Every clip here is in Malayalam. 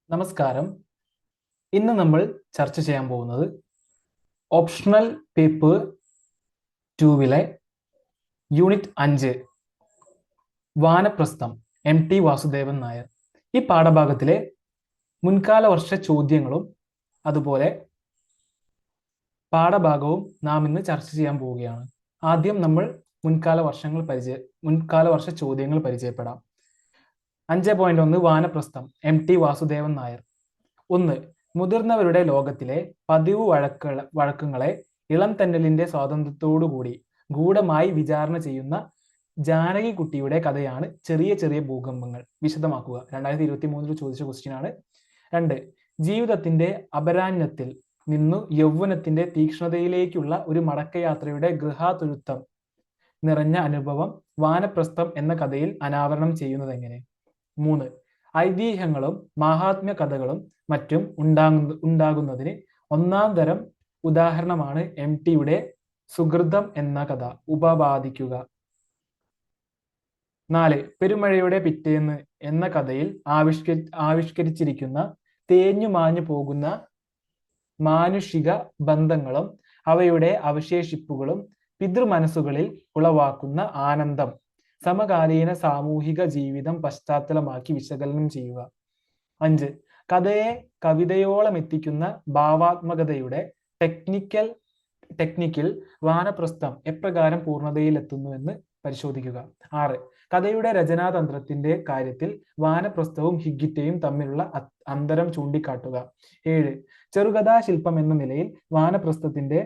നമസ്കാരം. ഇന്ന് നമ്മൾ ചർച്ച ചെയ്യാൻ പോകുന്നത് ഓപ്ഷണൽ പേപ്പർ 2 യൂണിറ്റ് 5 വാനപ്രസ്ഥം MT വാസുദേവൻ നായർ. ഈ പാഠഭാഗത്തിലെ മുൻകാല വർഷ ചോദ്യങ്ങളും അതുപോലെ പാഠഭാഗവും നാം ഇന്ന് ചർച്ച ചെയ്യാൻ പോവുകയാണ്. ആദ്യം നമ്മൾ മുൻകാല വർഷ ചോദ്യങ്ങൾ പരിചയപ്പെടാം. 5.1 വാനപ്രസ്ഥം MT വാസുദേവൻ നായർ. 1. മുതിർന്നവരുടെ ലോകത്തിലെ പതിവ് വഴക്കങ്ങളെ ഇളം തെന്നലിന്റെ സ്വാതന്ത്ര്യത്തോടുകൂടി ഗൂഢമായി വിചാരണ ചെയ്യുന്ന ജാനകിക്കുട്ടിയുടെ കഥയാണ് ചെറിയ ചെറിയ ഭൂകമ്പങ്ങൾ. വിശദമാക്കുക. 2023 ചോദിച്ച ക്വസ്റ്റ്യൻ ആണ്. 2. ജീവിതത്തിന്റെ അപരാന്യത്തിൽ നിന്നു യൗവനത്തിന്റെ തീക്ഷ്ണതയിലേക്കുള്ള ഒരു മടക്കയാത്രയുടെ ഗൃഹാതുരത്വം നിറഞ്ഞ അനുഭവം വാനപ്രസ്ഥം എന്ന കഥയിൽ അനാവരണം ചെയ്യുന്നത് എങ്ങനെ? 3. ഐതിഹ്യങ്ങളും മഹാത്മ്യ കഥകളും മറ്റും ഉണ്ടാകുന്നതിന് ഒന്നാം തരം ഉദാഹരണമാണ് MTയുടെ സുഹൃതം എന്ന കഥ. ഉപപാദിക്കുക. 4. പെരുമഴയുടെ പിറ്റേന്ന് എന്ന കഥയിൽ ആവിഷ്കരിച്ചിരിക്കുന്ന തേഞ്ഞു മാഞ്ഞു പോകുന്ന മാനുഷിക ബന്ധങ്ങളും അവയുടെ അവശേഷിപ്പുകളും പിതൃമനസ്സുകളിൽ ഉളവാക്കുന്ന ആനന്ദം സമകാലീന സാമൂഹിക ജീവിതം പശ്ചാത്തലമാക്കി വിശകലനം ചെയ്യുക. 5. കഥയെ കവിതയോളം എത്തിക്കുന്ന ഭാവാത്മകതയുടെ ടെക്നിക്കിൽ വാനപ്രസ്ഥം എപ്രകാരം പൂർണ്ണതയിലെത്തുന്നുവെന്ന് പരിശോധിക്കുക. 6. കഥയുടെ രചനാതന്ത്രത്തിന്റെ കാര്യത്തിൽ വാനപ്രസ്ഥവും ഹിഗ്ഗിറ്റയും തമ്മിലുള്ള അന്തരം ചൂണ്ടിക്കാട്ടുക. 7. ചെറുകഥാശില്പം എന്ന നിലയിൽ വാനപ്രസ്ഥത്തിന്റെ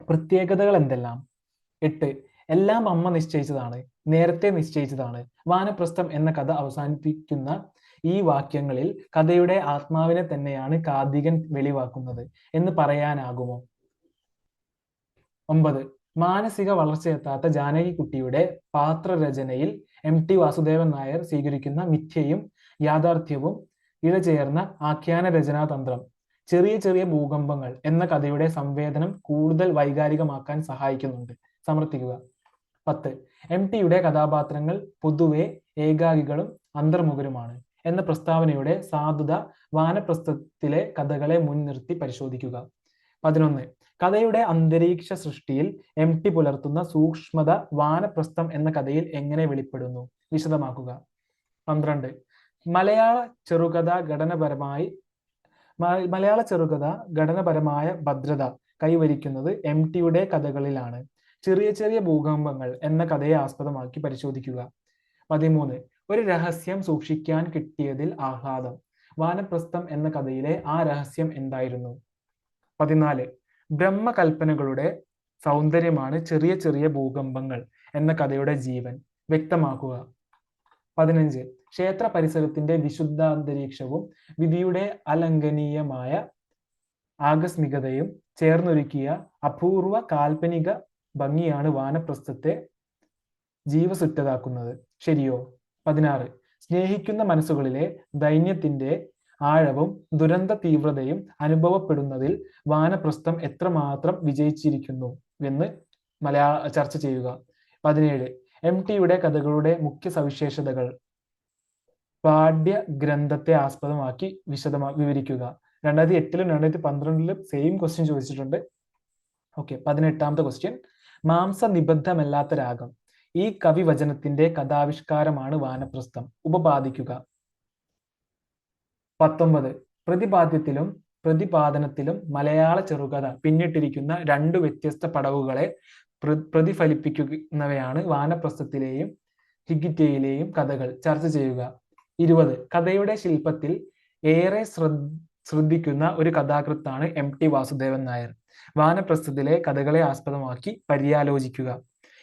പ്രത്യേകതകൾ എന്തെല്ലാം? 8. എല്ലാം അമ്മ നിശ്ചയിച്ചതാണ്, നേരത്തെ നിശ്ചയിച്ചതാണ്. വാനപ്രസ്ഥം എന്ന കഥ അവസാനിപ്പിക്കുന്ന ഈ വാക്യങ്ങളിൽ കഥയുടെ ആത്മാവിനെ തന്നെയാണ് കാഥികൻ വെളിവാക്കുന്നത് എന്ന് പറയാനാകുമോ? 9. മാനസിക വളർച്ചയെത്താത്ത ജാനകിക്കുട്ടിയുടെ പാത്രരചനയിൽ MT വാസുദേവൻ നായർ സ്വീകരിക്കുന്ന മിഥ്യയും യാഥാർത്ഥ്യവും ഇഴചേർന്ന ആഖ്യാന രചനാതന്ത്രം ചെറിയ ചെറിയ ഭൂകമ്പങ്ങൾ എന്ന കഥയുടെ സംവേദനം കൂടുതൽ വൈകാരികമാക്കാൻ സഹായിക്കുന്നുണ്ട്. സമർത്ഥിക്കുക. 10. MTയുടെ കഥാപാത്രങ്ങൾ പൊതുവെ ഏകാകികളും അന്തർമുഖരുമാണ് എന്ന പ്രസ്താവനയുടെ സാധുത വാനപ്രസ്ഥത്തിലെ കഥകളെ മുൻനിർത്തി പരിശോധിക്കുക. 11. കഥയുടെ അന്തരീക്ഷ സൃഷ്ടിയിൽ MT പുലർത്തുന്ന സൂക്ഷ്മത വാനപ്രസ്ഥം എന്ന കഥയിൽ എങ്ങനെ വെളിപ്പെടുന്നു? വിശദമാക്കുക. 12. മലയാള ചെറുകഥ ഘടനപരമായ ഭദ്രത കൈവരിക്കുന്നത് MTയുടെ കഥകളിലാണ്. ചെറിയ ചെറിയ ഭൂകമ്പങ്ങൾ എന്ന കഥയെ ആസ്പദമാക്കി പരിശോധിക്കുക. 13. ഒരു രഹസ്യം സൂക്ഷിക്കാൻ കിട്ടിയതിൽ ആഹ്ലാദം. വാനപ്രസ്ഥം എന്ന കഥയിലെ ആ രഹസ്യം എന്തായിരുന്നു? 14. ബ്രഹ്മകൽപ്പനകളുടെ സൗന്ദര്യമാണ് ചെറിയ ചെറിയ ഭൂകമ്പങ്ങൾ എന്ന കഥയുടെ ജീവൻ. വ്യക്തമാക്കുക. 15. ക്ഷേത്ര പരിസരത്തിന്റെ വിശുദ്ധാന്തരീക്ഷവും വിധിയുടെ അലംഘനീയമായ ആകസ്മികതയും ചേർന്നൊരുക്കിയ അപൂർവ കാൽപ്പനിക ഭംഗിയാണ് വാനപ്രസ്ഥത്തെ ജീവസുറ്റതാക്കുന്നത്. ശരിയോ? 16. സ്നേഹിക്കുന്ന മനസ്സുകളിലെ ദൈന്യത്തിന്റെ ആഴവും ദുരന്ത തീവ്രതയും അനുഭവപ്പെടുന്നതിൽ വാനപ്രസ്ഥം എത്രമാത്രം വിജയിച്ചിരിക്കുന്നു എന്ന് ചർച്ച ചെയ്യുക. 17. MTയുടെ കഥകളുടെ മുഖ്യ സവിശേഷതകൾ പാഠ്യ ഗ്രന്ഥത്തെ ആസ്പദമാക്കി വിവരിക്കുക. 2008-ലും 2012-ലും സെയിം ക്വസ്റ്റ്യൻ ചോദിച്ചിട്ടുണ്ട്. ഓക്കെ. 18ാമത്തെ ക്വസ്റ്റ്യൻ. മാംസനിബദ്ധമല്ലാത്ത രാഗം. ഈ കവിവചനത്തിന്റെ കഥാവിഷ്കാരമാണ് വാനപ്രസ്ഥം. ഉപപാദിക്കുക. 19. പ്രതിപാദ്യത്തിലും പ്രതിപാദനത്തിലും മലയാള ചെറുകഥ പിന്നിട്ടിരിക്കുന്ന രണ്ടു വ്യത്യസ്ത പടവുകളെ പ്രതിഫലിപ്പിക്കുന്നവയാണ് വാനപ്രസ്ഥത്തിലെയും ഹിഗ്ഗിറ്റയിലെയും കഥകൾ. ചർച്ച ചെയ്യുക. 20. കഥയുടെ ശില്പത്തിൽ ഏറെ ശ്രദ്ധിക്കുന്ന ഒരു കഥാകൃത്താണ് MT വാസുദേവൻ നായർ. വാനപ്രസ്ഥത്തിലെ കഥകളെ ആസ്പദമാക്കി പര്യാലോചിക്കുക.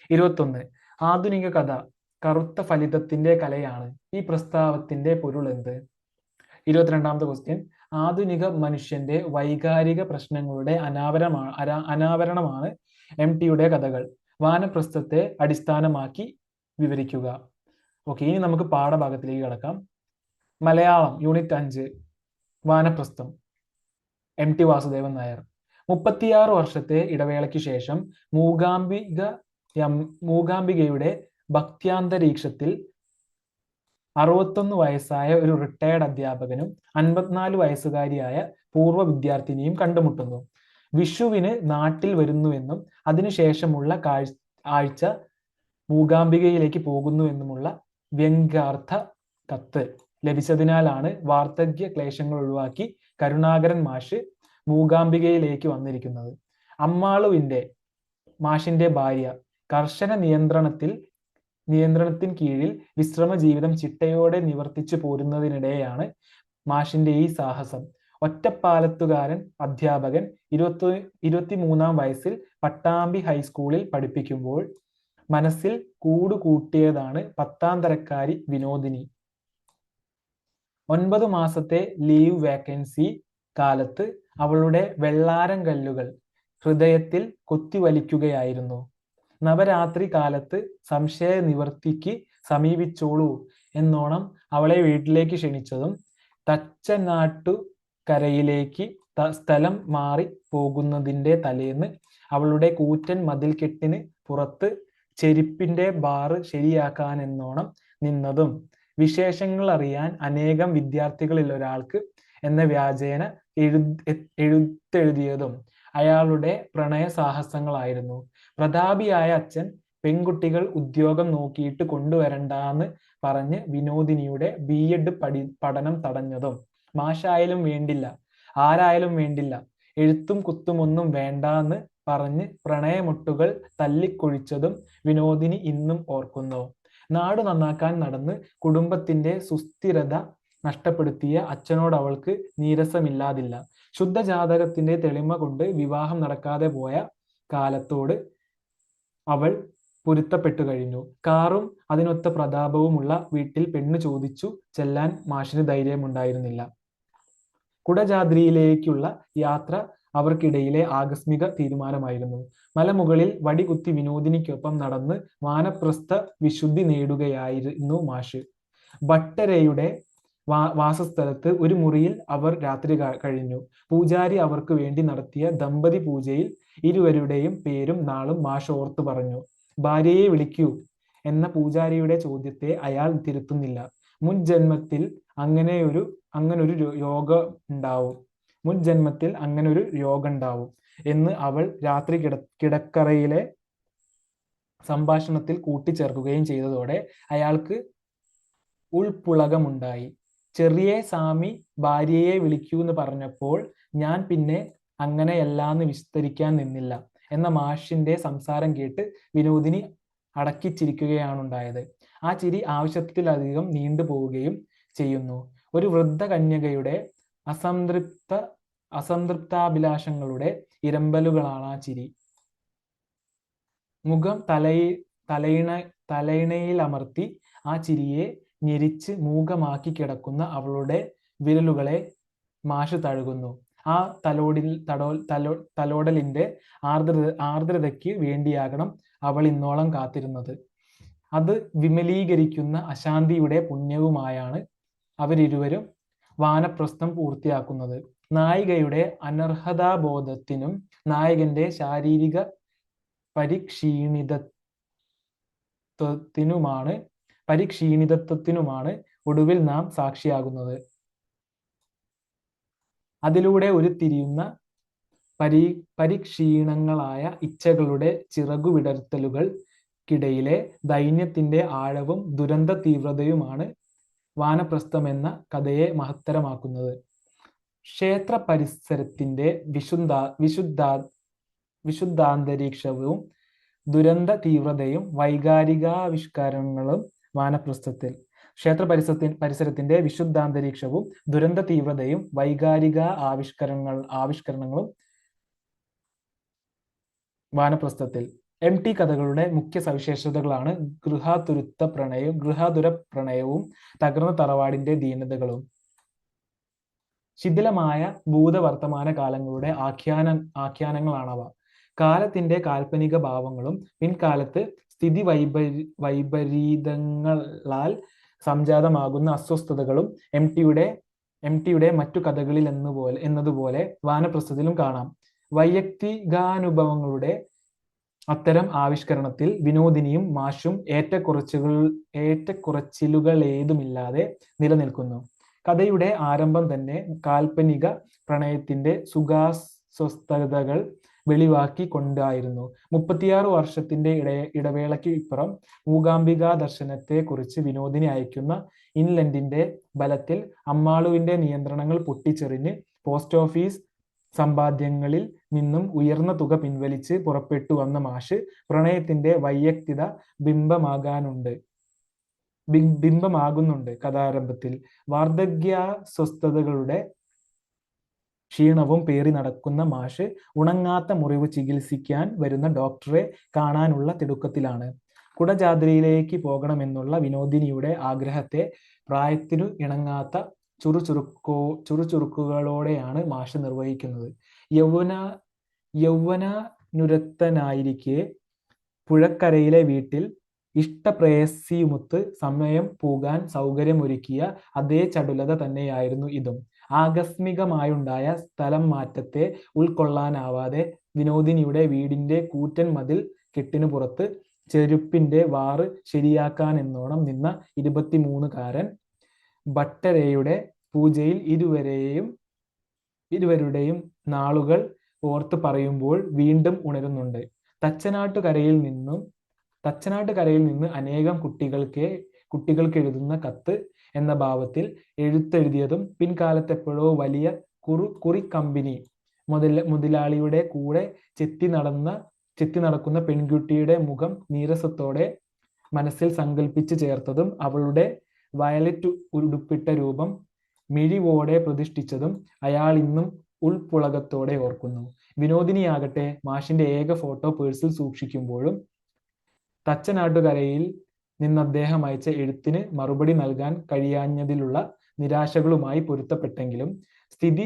21. ആധുനിക കഥ കറുത്ത ഫലിതത്തിന്റെ കലയാണ്. ഈ പ്രസ്താവത്തിന്റെ പൊരുൾ എന്ത്? 22ാമത്തെ ക്വസ്റ്റ്യൻ. ആധുനിക മനുഷ്യന്റെ വൈകാരിക പ്രശ്നങ്ങളുടെ അനാവരണമാണ് MTയുടെ കഥകൾ. വാനപ്രസ്ഥത്തെ അടിസ്ഥാനമാക്കി വിവരിക്കുക. ഓക്കെ. ഇനി നമുക്ക് പാഠഭാഗത്തിലേക്ക് കടക്കാം. മലയാളം യൂണിറ്റ് 5 വാനപ്രസ്ഥം MT വാസുദേവൻ നായർ. 36 വർഷത്തെ ഇടവേളയ്ക്ക് ശേഷം മൂകാംബികയുടെ ഭക്ത്യാന്തരീക്ഷത്തിൽ 61 വയസ്സായ ഒരു റിട്ടയർഡ് അധ്യാപകനും 54 വയസ്സുകാരിയായ പൂർവ്വ വിദ്യാർത്ഥിനിയും കണ്ടുമുട്ടുന്നു. വിഷുവിന് നാട്ടിൽ വരുന്നുവെന്നും അതിനുശേഷമുള്ള ആഴ്ച മൂകാംബികയിലേക്ക് പോകുന്നുവെന്നുമുള്ള വ്യംഗ്യാർത്ഥ കത്ത് ലഭിച്ചതിനാലാണ് വാർദ്ധക്യ ക്ലേശങ്ങൾ ഒഴിവാക്കി കരുണാകരൻ മാഷ് മൂകാംബികയിലേക്ക് വന്നിരിക്കുന്നത്. അമ്മാളുവിന്റെ മാഷിന്റെ ഭാര്യ കർശന നിയന്ത്രണത്തിന് കീഴിൽ വിശ്രമ ജീവിതം ചിട്ടയോടെ നിവർത്തിച്ചു പോരുന്നതിനിടെയാണ് മാഷിന്റെ ഈ സാഹസം. ഒറ്റപ്പാലത്തുകാരൻ അധ്യാപകൻ 23-ാം വയസ്സിൽ പട്ടാമ്പി ഹൈസ്കൂളിൽ പഠിപ്പിക്കുമ്പോൾ മനസ്സിൽ കൂടുകൂട്ടിയതാണ് 10ാം തരക്കാരി വിനോദിനി. 9 മാസത്തെ ലീവ് വേക്കൻസി കാലത്ത് അവളുടെ വെള്ളാരം കല്ലുകൾ ഹൃദയത്തിൽ കൊത്തിവലിക്കുകയായിരുന്നു. നവരാത്രി കാലത്ത് സംശയ നിവർത്തിക്ക് സമീപിച്ചോളൂ എന്നോണം അവളെ വീട്ടിലേക്ക് ക്ഷണിച്ചതും തച്ചനാട്ടുകരയിലേക്ക് സ്ഥലം മാറി പോകുന്നതിൻ്റെ തലേന്ന് അവളുടെ കൂറ്റൻ മതിൽക്കെട്ടിന് പുറത്ത് ചെരുപ്പിന്റെ ബാറ് ശരിയാക്കാനെന്നോണം നിന്നതും വിശേഷങ്ങൾ അറിയാൻ അനേകം വിദ്യാർത്ഥികളിൽ ഒരാൾക്ക് എന്ന വ്യാജേന എഴുത്തെഴുതിയതും അയാളുടെ പ്രണയ സാഹസങ്ങളായിരുന്നു. പ്രതാപിയായ അച്ഛൻ പെൺകുട്ടികൾ ഉദ്യോഗം നോക്കിയിട്ട് കൊണ്ടുവരണ്ടാന്ന് പറഞ്ഞ് വിനോദിനിയുടെ B.Ed പഠനം തടഞ്ഞതും മാഷായാലും വേണ്ടില്ല, ആരായാലും വേണ്ടില്ല, എഴുത്തും കുത്തുമൊന്നും വേണ്ടാന്ന് പറഞ്ഞ് പ്രണയമൊട്ടുകൾ തല്ലിക്കൊഴിച്ചതും വിനോദിനി ഇന്നും ഓർക്കുന്നു. നാട് നന്നാക്കാൻ നടന്ന് കുടുംബത്തിന്റെ സുസ്ഥിരത നഷ്ടപ്പെടുത്തിയ അച്ഛനോട് അവൾക്ക് നീരസമില്ലാതില്ല. ശുദ്ധജാതകത്തിന്റെ തെളിമ കൊണ്ട് വിവാഹം നടക്കാതെ പോയ കാലത്തോട് അവൾ പൊരുത്തപ്പെട്ടു കഴിഞ്ഞു. കാറും അതിനൊത്ത പ്രതാപവുമുള്ള വീട്ടിൽ പെണ്ണ് ചോദിച്ചു ചെല്ലാൻ മാഷിന് ധൈര്യമുണ്ടായിരുന്നില്ല. കുടജാദ്രിയിലേക്കുള്ള യാത്ര അവർക്കിടയിലെ ആകസ്മിക തീരുമാനമായിരുന്നു. മലമുകളിൽ വടികുത്തി വിനോദിനിക്കൊപ്പം നടന്ന് വാനപ്രസ്ഥ വിശുദ്ധി നേടുകയായിരുന്നു മാഷ്. ഭട്ടരയുടെ വാസസ്ഥലത്ത് ഒരു മുറിയിൽ അവർ രാത്രി കഴിഞ്ഞു. പൂജാരി അവർക്ക് വേണ്ടി നടത്തിയ ദമ്പതി പൂജയിൽ ഇരുവരുടെയും പേരും നാളും മാഷ് ഓർത്തു പറഞ്ഞു. ഭാര്യയെ വിളിക്കൂ എന്ന പൂജാരിയുടെ ചോദ്യത്തെ അയാൾ തിരുത്തുന്നില്ല. മുൻ ജന്മത്തിൽ അങ്ങനൊരു യോഗം ഉണ്ടാവും എന്ന് അവൾ രാത്രി കിടക്കറയിലെ സംഭാഷണത്തിൽ കൂട്ടിച്ചേർക്കുകയും ചെയ്തതോടെ അയാൾക്ക് ഉൾപ്പുളകമുണ്ടായി. ചെറിയ സ്വാമി ഭാര്യയെ വിളിക്കൂ എന്ന് പറഞ്ഞപ്പോൾ ഞാൻ പിന്നെ അങ്ങനെയല്ലാന്ന് വിസ്തരിക്കാൻ നിന്നില്ല എന്ന മാഷിന്റെ സംസാരം കേട്ട് വിനോദിനി അടക്കിച്ചിരിക്കുകയാണുണ്ടായത്. ആ ചിരി ആവശ്യത്തിലധികം നീണ്ടുപോവുകയും ചെയ്യുന്നു. ഒരു വൃദ്ധ കന്യകയുടെ അസംതൃപ്താഭിലാഷങ്ങളുടെ ഇരമ്പലുകളാണ് ആ ചിരി. മുഖം തലയിണയിലമർത്തി ആ ചിരിയെ ഞെരിച്ച് മൂകമാക്കി കിടക്കുന്ന അവളുടെ വിരലുകളെ മാഷ് തഴുകുന്നു. ആ തലോടലിന്റെ ആർദ്രതയ്ക്ക് വേണ്ടിയാകണം അവൾ ഇന്നോളം കാത്തിരുന്നത്. അത് വിമലീകരിക്കുന്ന അശാന്തിയുടെ പുണ്യവുമായാണ് അവരിരുവരും വാനപ്രസ്ഥം പൂർത്തിയാക്കുന്നത്. നായികയുടെ അനർഹതാബോധത്തിനും നായകന്റെ ശാരീരിക പരിക്ഷീണിതത്വത്തിനുമാണ് ഒടുവിൽ നാം സാക്ഷിയാകുന്നത്. അതിലൂടെ ഉരുത്തിരിയുന്ന പരിക്ഷീണങ്ങളായ ഇച്ഛകളുടെ ചിറകുവിടർത്തലുകൾക്കിടയിലെ ദൈന്യത്തിന്റെ ആഴവും ദുരന്ത തീവ്രതയുമാണ് വാനപ്രസ്ഥം എന്ന കഥയെ മഹത്തരമാക്കുന്നത്. ക്ഷേത്ര പരിസരത്തിന്റെ വിശുദ്ധാന്തരീക്ഷവും ദുരന്ത തീവ്രതയും വൈകാരികാവിഷ്കാരങ്ങളും വാനപ്രസ്ഥത്തിൽ. ക്ഷേത്ര പരിസരത്തിന്റെ വിശുദ്ധാന്തരീക്ഷവും ദുരന്ത തീവ്രതയും വൈകാരിക ആവിഷ്കരണങ്ങളും വാനപ്രസ്ഥത്തിൽ. MT കഥകളുടെ മുഖ്യ സവിശേഷതകളാണ് ഗൃഹാതുര പ്രണയവും തകർന്ന തറവാടിന്റെ ദീനതകളും. ശിഥിലമായ ഭൂതവർത്തമാന കാലങ്ങളുടെ ആഖ്യാനങ്ങളാണവ. കാലത്തിന്റെ കാൽപ്പനിക ഭാവങ്ങളും പിൻകാലത്ത് സ്ഥിതി വൈപരീതങ്ങളാൽ സംജാതമാകുന്ന അസ്വസ്ഥതകളും MTയുടെ മറ്റു കഥകളിൽ എന്നതുപോലെ വാനപ്രസ്ഥത്തിലും കാണാം. വൈയക്തികാനുഭവങ്ങളുടെ അത്തരം ആവിഷ്കരണത്തിൽ വിനോദിനിയും മാഷും ഏറ്റക്കുറച്ചിലുകളേതുമില്ലാതെ നിലനിൽക്കുന്നു. കഥയുടെ ആരംഭം തന്നെ കാൽപ്പനിക പ്രണയത്തിന്റെ സുഖാസ്വസ്ഥതകൾ വെളിവാക്കി കൊണ്ടായിരുന്നു. 36 വർഷത്തിന്റെ ഇടവേളയ്ക്ക് ഇപ്പുറം മൂകാംബികാ ദർശനത്തെ കുറിച്ച് വിനോദിനി അയക്കുന്ന ഇൻലൻഡിന്റെ ബലത്തിൽ അമ്മാളുവിന്റെ നിയന്ത്രണങ്ങൾ പൊട്ടിച്ചെറിഞ്ഞ് പോസ്റ്റ് ഓഫീസ് സമ്പാദ്യങ്ങളിൽ നിന്നും ഉയർന്ന തുക പിൻവലിച്ച് പുറപ്പെട്ടു വന്ന മാഷ് പ്രണയത്തിന്റെ വൈയക്തിക ബിംബമാകുന്നുണ്ട് കഥാരംഭത്തിൽ. വാർദ്ധക്യാസ്വസ്ഥതകളുടെ ക്ഷീണവും പേറി നടക്കുന്ന മാഷ് ഉണങ്ങാത്ത മുറിവ് ചികിത്സിക്കാൻ വരുന്ന ഡോക്ടറെ കാണാനുള്ള തിടുക്കത്തിലാണ്. കുടജാദ്രിയിലേക്ക് പോകണമെന്നുള്ള വിനോദിനിയുടെ ആഗ്രഹത്തെ പ്രായത്തിനു ഇണങ്ങാത്ത ചുറുചുറുക്കുകളോടെയാണ് മാഷ് നിർവഹിക്കുന്നത്. യൗവനനുരക്തനായിരിക്കെ പുഴക്കരയിലെ വീട്ടിൽ ഇഷ്ടപ്രേയസിയുമൊത്ത് സമയം പോകാൻ സൗകര്യമൊരുക്കിയ അതേ ചടുലത തന്നെയായിരുന്നു ഇതും. ആകസ്മികമായുണ്ടായ സ്ഥലം മാറ്റത്തെ ഉൾക്കൊള്ളാനാവാതെ വിനോദിനിയുടെ വീടിന്റെ കൂറ്റൻ മതിൽ കെട്ടിനു പുറത്ത് ചെരുപ്പിന്റെ വാറ് ശരിയാക്കാനെന്നോണം നിന്ന 23കാരൻ ഭട്ടരയുടെ പൂജയിൽ ഇരുവരുടെയും നാളുകൾ ഓർത്ത് പറയുമ്പോൾ വീണ്ടും ഉണരുന്നുണ്ട്. തച്ചനാട്ടുകരയിൽ നിന്ന് അനേകം കുട്ടികൾക്ക് എഴുതുന്ന കത്ത് എന്ന ഭാവത്തിൽ എഴുത്തെഴുതിയതും പിൻകാലത്തെപ്പോഴോ വലിയ കുറിക്കമ്പനി മുതലാളിയുടെ കൂടെ ചെത്തി നടക്കുന്ന പെൺകുട്ടിയുടെ മുഖം നീരസത്തോടെ മനസ്സിൽ സങ്കല്പിച്ചു ചേർത്തതും അവളുടെ വയലറ്റ് ഉടുപ്പിട്ട രൂപം മിഴിവോടെ പ്രതിഷ്ഠിച്ചതും അയാൾ ഇന്നും ഉൾപ്പുളകത്തോടെ ഓർക്കുന്നു. വിനോദിനിയാകട്ടെ മാഷിന്റെ ഏക ഫോട്ടോ പേഴ്സിൽ സൂക്ഷിക്കുമ്പോഴും തച്ചനാട്ടുകരയിൽ നിന്ന് അദ്ദേഹം അയച്ച എഴുത്തിന് മറുപടി നൽകാൻ കഴിയാഞ്ഞതിലുള്ള നിരാശകളുമായി പൊരുത്തപ്പെട്ടെങ്കിലും സ്ഥിതി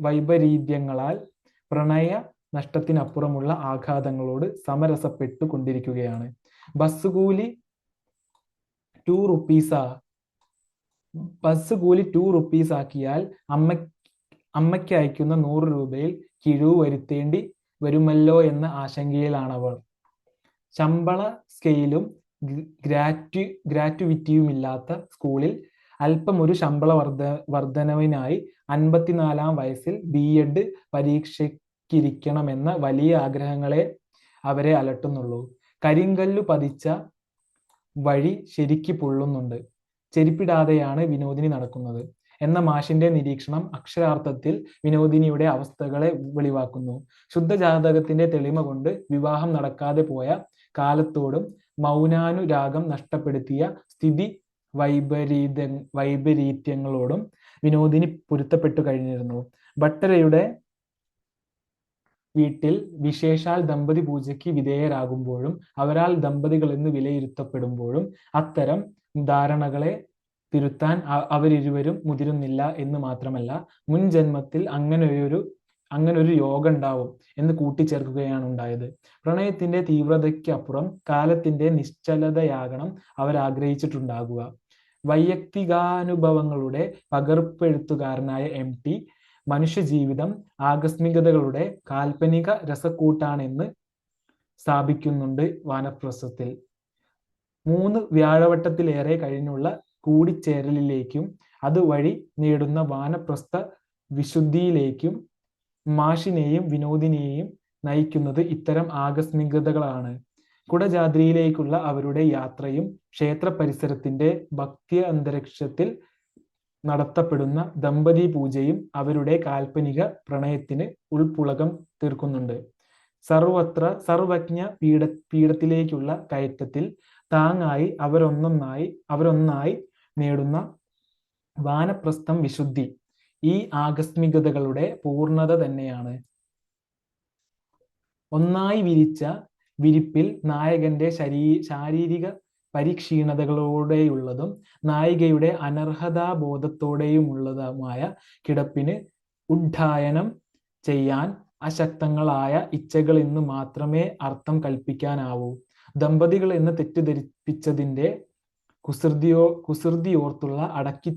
വൈപരീത്യങ്ങളാൽ പ്രണയ നഷ്ടത്തിനപ്പുറമുള്ള ആഘാതങ്ങളോട് സമരസപ്പെട്ടു കൊണ്ടിരിക്കുകയാണ്. ബസ് കൂലി 2 റുപ്പീസ് ആക്കിയാൽ അമ്മയ്ക്ക് അയക്കുന്ന 100 രൂപയിൽ കിഴിവ് വരുത്തേണ്ടി വരുമല്ലോ എന്ന ആശങ്കയിലാണവർ. ശമ്പള സ്കെയിലും ഗ്രാറ്റുവിറ്റിയുമില്ലാത്ത സ്കൂളിൽ അല്പം ഒരു ശമ്പള വർധനവിനായി 54-ാം വയസ്സിൽ B.Ed പരീക്ഷയ്ക്കിരിക്കണമെന്ന വലിയ ആഗ്രഹങ്ങളെ അവരെ അലട്ടുന്നുള്ളൂ. കരിങ്കല്ലു പതിച്ച വഴി ശരിക്ക് പൊള്ളുന്നുണ്ട്. ചെരുപ്പിടാതെയാണ് വിനോദിനി നടക്കുന്നത് എന്ന മാഷിന്റെ നിരീക്ഷണം അക്ഷരാർത്ഥത്തിൽ വിനോദിനിയുടെ അവസ്ഥകളെ വെളിവാക്കുന്നു. ശുദ്ധജാതകത്തിന്റെ തെളിമ കൊണ്ട് വിവാഹം നടക്കാതെ പോയ കാലത്തോടും മൗനാനുരാഗം നഷ്ടപ്പെടുത്തിയ സ്ഥിതി വൈപരീത്യങ്ങളോടും വിനോദിനി പൊരുത്തപ്പെട്ടു കഴിഞ്ഞിരുന്നു. ഭട്ടരയുടെ വീട്ടിൽ വിശേഷാൽ ദമ്പതി പൂജയ്ക്ക് വിധേയരാകുമ്പോഴും അവരാൽ ദമ്പതികൾ എന്ന് വിലയിരുത്തപ്പെടുമ്പോഴും അത്തരം ധാരണകളെ തിരുത്താൻ അവരിരുവരും മുതിരുന്നില്ല എന്ന് മാത്രമല്ല, മുൻ ജന്മത്തിൽ അങ്ങനൊരു യോഗം ഉണ്ടാവും എന്ന് കൂട്ടിച്ചേർക്കുകയാണ് ഉണ്ടായത്. പ്രണയത്തിന്റെ തീവ്രതയ്ക്കപ്പുറം കാലത്തിന്റെ നിശ്ചലതയാകണം അവരാഗ്രഹിച്ചിട്ടുണ്ടാകുക. വൈയക്തികാനുഭവങ്ങളുടെ പകർപ്പെഴുത്തുകാരനായ MT മനുഷ്യജീവിതം ആകസ്മികതകളുടെ കാൽപ്പനിക രസക്കൂട്ടാണെന്ന് സ്ഥാപിക്കുന്നുണ്ട് വാനപ്രസ്ഥത്തിൽ. 3 വ്യാഴവട്ടത്തിലേറെ കഴിഞ്ഞുള്ള കൂടിച്ചേരലിലേക്കും അതുവഴി നേടുന്ന വാനപ്രസ്ഥ വിശുദ്ധിയിലേക്കും മാഷിനെയും വിനോദിനിയെയും നയിക്കുന്നത് ഇത്തരം ആകസ്മികതകളാണ്. കുടജാദ്രിയിലേക്കുള്ള അവരുടെ യാത്രയും ക്ഷേത്ര പരിസരത്തിന്റെ ഭക്തി അന്തരീക്ഷത്തിൽ നടത്തപ്പെടുന്ന ദമ്പതി പൂജയും അവരുടെ കാൽപ്പനിക പ്രണയത്തിന് ഉൾപ്പുളകം തീർക്കുന്നുണ്ട്. സർവജ്ഞ പീഠത്തിലേക്കുള്ള കയറ്റത്തിൽ താങ്ങായി അവരൊന്നായി നേടുന്ന വാനപ്രസ്ഥം വിശുദ്ധി ഈ ആകസ്മികതകളുടെ പൂർണ്ണത തന്നെയാണ്. ഒന്നായി വിരിച്ച വിരിപ്പിൽ നായകന്റെ ശാരീരിക പരിക്ഷീണതകളോടെയുള്ളതും നായികയുടെ അനർഹതാബോധത്തോടെയുമുള്ളതുമായ കിടപ്പിന് ഉഡ്ഡയനം ചെയ്യാൻ അശക്തങ്ങളായ ഇച്ഛകൾ എന്ന് മാത്രമേ അർത്ഥം കൽപ്പിക്കാനാവൂ. ദമ്പതികൾ എന്ന് തെറ്റിദ്ധരിപ്പിച്ചതിന്റെ കുസൃതിയോർത്തുള്ള അടക്കി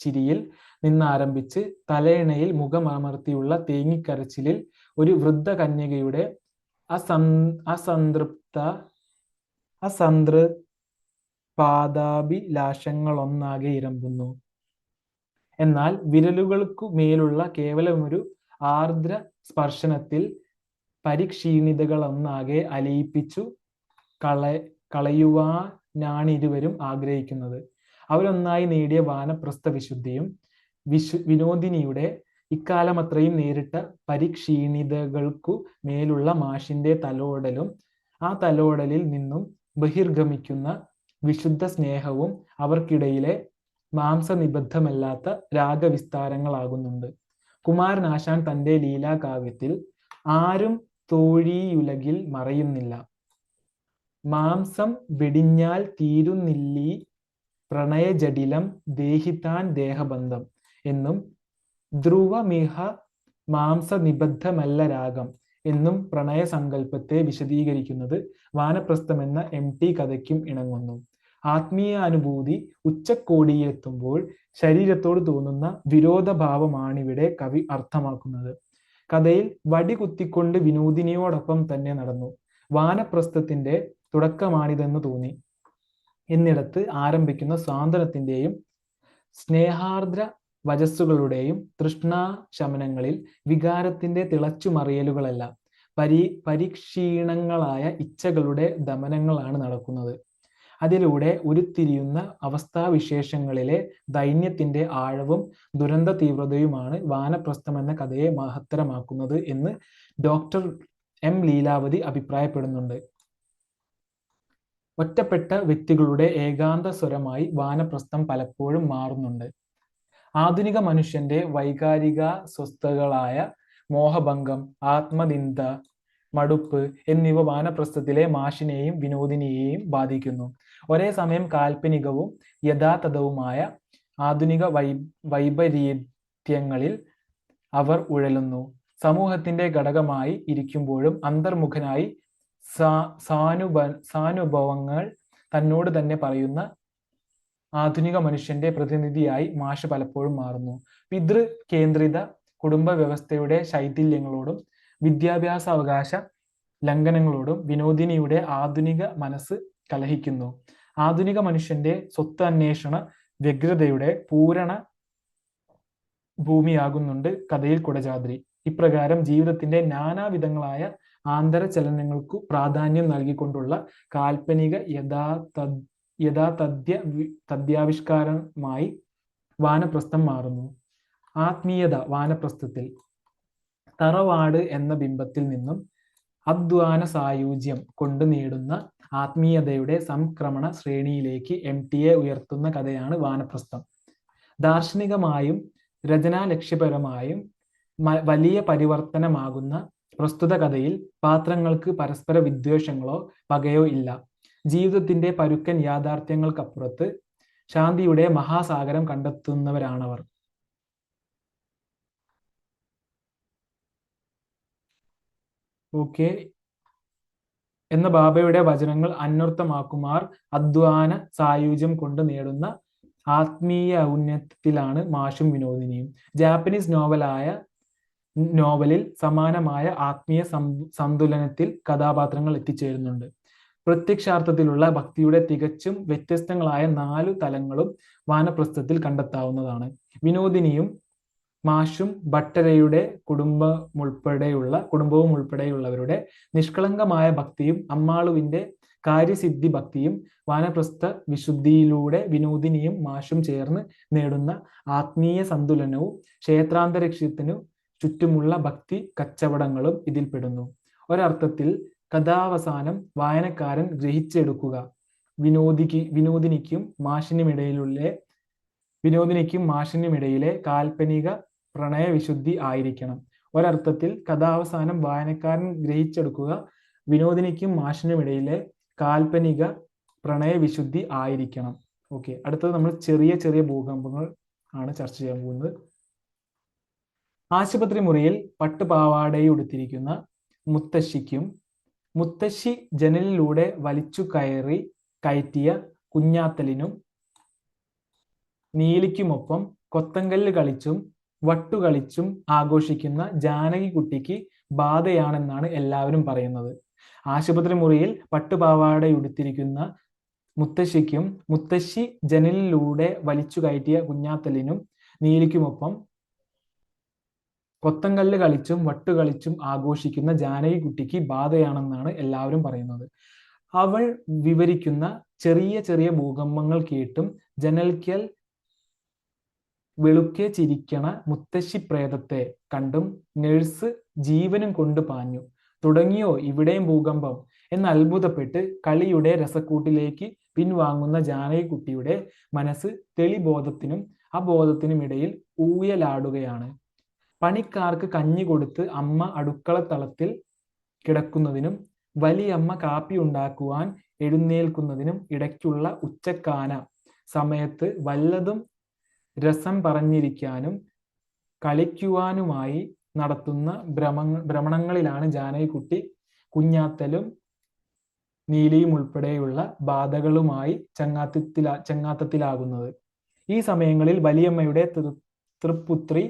ചിരിയിൽ നിന്നാരംഭിച്ച് തലയിണയിൽ മുഖമമർത്തിയുള്ള തേങ്ങിക്കരച്ചിലിൽ ഒരു വൃദ്ധ കന്യകയുടെ അസംതൃപ്ത പാദാഭിലാഷങ്ങളൊന്നാകെ ഇരമ്പുന്നു. എന്നാൽ വിരലുകൾക്കു മേലുള്ള കേവലമൊരു ആർദ്ര സ്പർശനത്തിൽ പരിക്ഷീണിതകളൊന്നാകെ അലിയിപ്പിച്ചു കളയുവാനാണിരുവരും ആഗ്രഹിക്കുന്നത്. അവരൊന്നായി നേടിയ വാനപ്രസ്ഥ വിശുദ്ധിയും വിനോദിനിയുടെ ഇക്കാലമത്രയും നേരിട്ട പരിക്ഷീണിതകൾക്കു മേലുള്ള മാഷിന്റെ തലോടലും ആ തലോടലിൽ നിന്നും ബഹിർഗമിക്കുന്ന വിശുദ്ധ സ്നേഹവും അവർക്കിടയിലെ മാംസനിബദ്ധമല്ലാത്ത രാഗവിസ്താരങ്ങളാകുന്നുണ്ട്. കുമാരനാശാൻ തന്റെ ലീലാകാവ്യത്തിൽ ആരും തോഴിയുലകിൽ മറയുന്നില്ല, മാംസം വെടിഞ്ഞാൽ തീരുന്നില്ലീ പ്രണയജടിലം ദേഹിതാൻ ദേഹബന്ധം എന്നും ധ്രുവമിഹ മാംസനിബദ്ധമല്ല രാഗം എന്നും പ്രണയസങ്കല്പത്തെ വിശദീകരിക്കുന്നത് വാനപ്രസ്ഥം എന്ന MT കഥയ്ക്കും ഇണങ്ങുന്നു. ആത്മീയ അനുഭൂതി ഉച്ചക്കോടിയിലെത്തുമ്പോൾ ശരീരത്തോട് തോന്നുന്ന വിരോധഭാവമാണിവിടെ കവി അർത്ഥമാക്കുന്നത്. കഥയിൽ വടി കുത്തിക്കൊണ്ട് വിനോദിനിയോടൊപ്പം തന്നെ നടന്നു. വാനപ്രസ്ഥത്തിന്റെ തുടക്കമാണിതെന്ന് തോന്നി എന്നിടത്ത് ആരംഭിക്കുന്ന സാന്ത്വനത്തിന്റെയും സ്നേഹാർദ്ര വചസ്സുകളുടെയും തൃഷ്ണാശമനങ്ങളിൽ വികാരത്തിന്റെ തിളച്ചുമറിയലുകളല്ല, പരിക്ഷീണങ്ങളായ ഇച്ഛകളുടെ ദമനങ്ങളാണ് നടക്കുന്നത്. അതിലൂടെ ഉരുത്തിരിയുന്ന അവസ്ഥാവിശേഷങ്ങളിലെ ദൈന്യത്തിന്റെ ആഴവും ദുരന്ത തീവ്രതയുമാണ് വാനപ്രസ്ഥം എന്ന കഥയെ മഹത്തരമാക്കുന്നത് എന്ന് ഡോക്ടർ M. ലീലാവതി അഭിപ്രായപ്പെടുന്നുണ്ട്. ഒറ്റപ്പെട്ട വ്യക്തികളുടെ ഏകാന്ത സ്വരമായി വാനപ്രസ്ഥം പലപ്പോഴും മാറുന്നുണ്ട്. ആധുനിക മനുഷ്യന്റെ വൈകാരിക സ്വസ്ഥതകളായ മോഹഭംഗം, ആത്മനിന്ദ, മടുപ്പ് എന്നിവ വാനപ്രസ്ഥത്തിലെ മാഷിനെയും വിനോദിനിയെയും ബാധിക്കുന്നു. ഒരേ സമയം കാൽപ്പനികവും യഥാതഥവുമായ ആധുനിക വൈപരീത്യങ്ങളിൽ അവർ ഉഴലുന്നു. സമൂഹത്തിന്റെ ഘടകമായി ഇരിക്കുമ്പോഴും അന്തർമുഖനായി സാനുഭവങ്ങൾ തന്നോട് തന്നെ പറയുന്ന ആധുനിക മനുഷ്യന്റെ പ്രതിനിധിയായി മാഷ് പലപ്പോഴും മാറുന്നു. പിതൃ കേന്ദ്രിത കുടുംബ വ്യവസ്ഥയുടെ ശൈഥില്യങ്ങളോടും വിദ്യാഭ്യാസ അവകാശ ലംഘനങ്ങളോടും വിനോദിനിയുടെ ആധുനിക മനസ്സ് കലഹിക്കുന്നു. ആധുനിക മനുഷ്യന്റെ സ്വത്ത് അന്വേഷണ വ്യഗ്രതയുടെ പൂരണ ഭൂമിയാകുന്നുണ്ട് കഥയിൽ കുടജാദ്രി. ഇപ്രകാരം ജീവിതത്തിന്റെ നാനാവിധങ്ങളായ ആന്തരചലനങ്ങൾക്കു പ്രാധാന്യം നൽകിക്കൊണ്ടുള്ള കാൽപ്പനിക തദ്യാവിഷ്കാരമായി വാനപ്രസ്ഥം മാറുന്നു. ആത്മീയത വാനപ്രസ്ഥത്തിൽ തറവാട് എന്ന ബിംബത്തിൽ നിന്നും അധ്വാന സായുജ്യം കൊണ്ട് നേടുന്ന ആത്മീയതയുടെ സംക്രമണ ശ്രേണിയിലേക്ക് MTയെ ഉയർത്തുന്ന കഥയാണ് വാനപ്രസ്ഥം. ദാർശനികമായും രചനാലക്ഷ്യപരമായും വലിയ പരിവർത്തനമാകുന്ന പ്രസ്തുത കഥയിൽ പാത്രങ്ങൾക്ക് പരസ്പര വിദ്വേഷങ്ങളോ പകയോ ഇല്ല. ജീവിതത്തിന്റെ പരുക്കൻ യാഥാർത്ഥ്യങ്ങൾക്കപ്പുറത്ത് ശാന്തിയുടെ മഹാസാഗരം കണ്ടെത്തുന്നവരാണവർ. ഓക്കെ എന്ന ബാബയുടെ വചനങ്ങൾ അന്വർത്ഥമാക്കുമാർ അധ്വാന സായുജ്യം കൊണ്ട് നേടുന്ന ആത്മീയ ഔന്നത്യത്തിലാണ് മാഷും വിനോദിനിയും. ജാപ്പനീസ് നോവലിൽ സമാനമായ ആത്മീയ സന്തുലനത്തിൽ കഥാപാത്രങ്ങൾ എത്തിച്ചേരുന്നുണ്ട്. പ്രത്യക്ഷാർത്ഥത്തിലുള്ള ഭക്തിയുടെ തികച്ചും വ്യത്യസ്തങ്ങളായ 4 തലങ്ങളും വാനപ്രസ്ഥത്തിൽ കണ്ടെത്താവുന്നതാണ്. വിനോദിനിയും മാഷും ഭട്ടരയുടെ കുടുംബവും ഉൾപ്പെടെയുള്ളവരുടെ നിഷ്കളങ്കമായ ഭക്തിയും അമ്മാളുവിന്റെ കാര്യസിദ്ധി ഭക്തിയും വാനപ്രസ്ഥ വിശുദ്ധിയിലൂടെ വിനോദിനിയും മാഷും ചേർന്ന് നേടുന്ന ആത്മീയ സന്തുലനവും ക്ഷേത്രാന്തരീക്ഷത്തിനു ചുറ്റുമുള്ള ഭക്തി കച്ചവടങ്ങളും ഇതിൽപ്പെടുന്നു. ഒരർത്ഥത്തിൽ കഥാവസാനം വായനക്കാരൻ ഗ്രഹിച്ചെടുക്കുക വിനോദിനിക്കും മാഷിനുമിടയിലെ കാൽപ്പനിക പ്രണയവിശുദ്ധി ആയിരിക്കണം. ഒരർത്ഥത്തിൽ കഥാവസാനം വായനക്കാരൻ ഗ്രഹിച്ചെടുക്കുക വിനോദിനിക്കും മാഷിനുമിടയിലെ കാൽപ്പനിക പ്രണയവിശുദ്ധി ആയിരിക്കണം. ഓക്കെ, അടുത്തത് നമ്മൾ ചെറിയ ചെറിയ ഭൂകമ്പങ്ങൾ ആണ് ചർച്ച ചെയ്യാൻ പോകുന്നത്. ആശുപത്രി മുറിയിൽ പട്ടുപാവാടയുടുത്തിരിക്കുന്ന മുത്തശ്ശിക്കും മുത്തശ്ശി ജനലിലൂടെ വലിച്ചു കയറ്റിയ കുഞ്ഞാത്തലിനും നീലിക്കുമൊപ്പം കൊത്തങ്കല്ല് കളിച്ചും വട്ടുകളിച്ചും ആഘോഷിക്കുന്ന ജാനകി കുട്ടിക്ക് ബാധയാണെന്നാണ് എല്ലാവരും പറയുന്നത്. ആശുപത്രി മുറിയിൽ പട്ടുപാവാടയുടുത്തിരിക്കുന്ന മുത്തശ്ശിക്കും മുത്തശ്ശി ജനലിലൂടെ വലിച്ചു കയറ്റിയ കുഞ്ഞാത്തലിനും നീലിക്കുമൊപ്പം കൊത്തങ്കല്ല് കളിച്ചും വട്ടുകളിച്ചും ആഘോഷിക്കുന്ന ജാനകിക്കുട്ടിക്ക് ബാധയാണെന്നാണ് എല്ലാവരും പറയുന്നത്. അവൾ വിവരിക്കുന്ന ചെറിയ ചെറിയ ഭൂകമ്പങ്ങൾ കേട്ടും ജനൽക്കൽ വെളുക്കെ ചിരിക്കണ മുത്തശ്ശി പ്രേതത്തെ കണ്ടും നഴ്സ് ജീവനും കൊണ്ട് പാഞ്ഞു. തുടങ്ങിയോ ഇവിടെയും ഭൂകമ്പം എന്ന് അത്ഭുതപ്പെട്ട് കളിയുടെ രസക്കൂട്ടിലേക്ക് പിൻവാങ്ങുന്ന ജാനകിക്കുട്ടിയുടെ മനസ്സ് തെളിബോധത്തിനും അബോധത്തിനും ഇടയിൽ ഊയലാടുകയാണ്. പണിക്കാർക്ക് കഞ്ഞി കൊടുത്ത് അമ്മ അടുക്കളത്തളത്തിൽ കിടക്കുന്നതിനും വലിയമ്മ കാപ്പി ഉണ്ടാക്കുവാൻ എഴുന്നേൽക്കുന്നതിനും ഇടയ്ക്കുള്ള ഉച്ചക്കാന സമയത്ത് വല്ലതും രസം പറഞ്ഞിരിക്കാനും കളിക്കുവാനുമായി നടത്തുന്ന ഭ്രമണങ്ങളിലാണ് ജാനകിക്കുട്ടി കുഞ്ഞാത്തലും നീലിയും ഉൾപ്പെടെയുള്ള ബാധകളുമായി ചങ്ങാത്തത്തിലാകുന്നത്. ഈ സമയങ്ങളിൽ വലിയമ്മയുടെ തൃപ്പുത്രി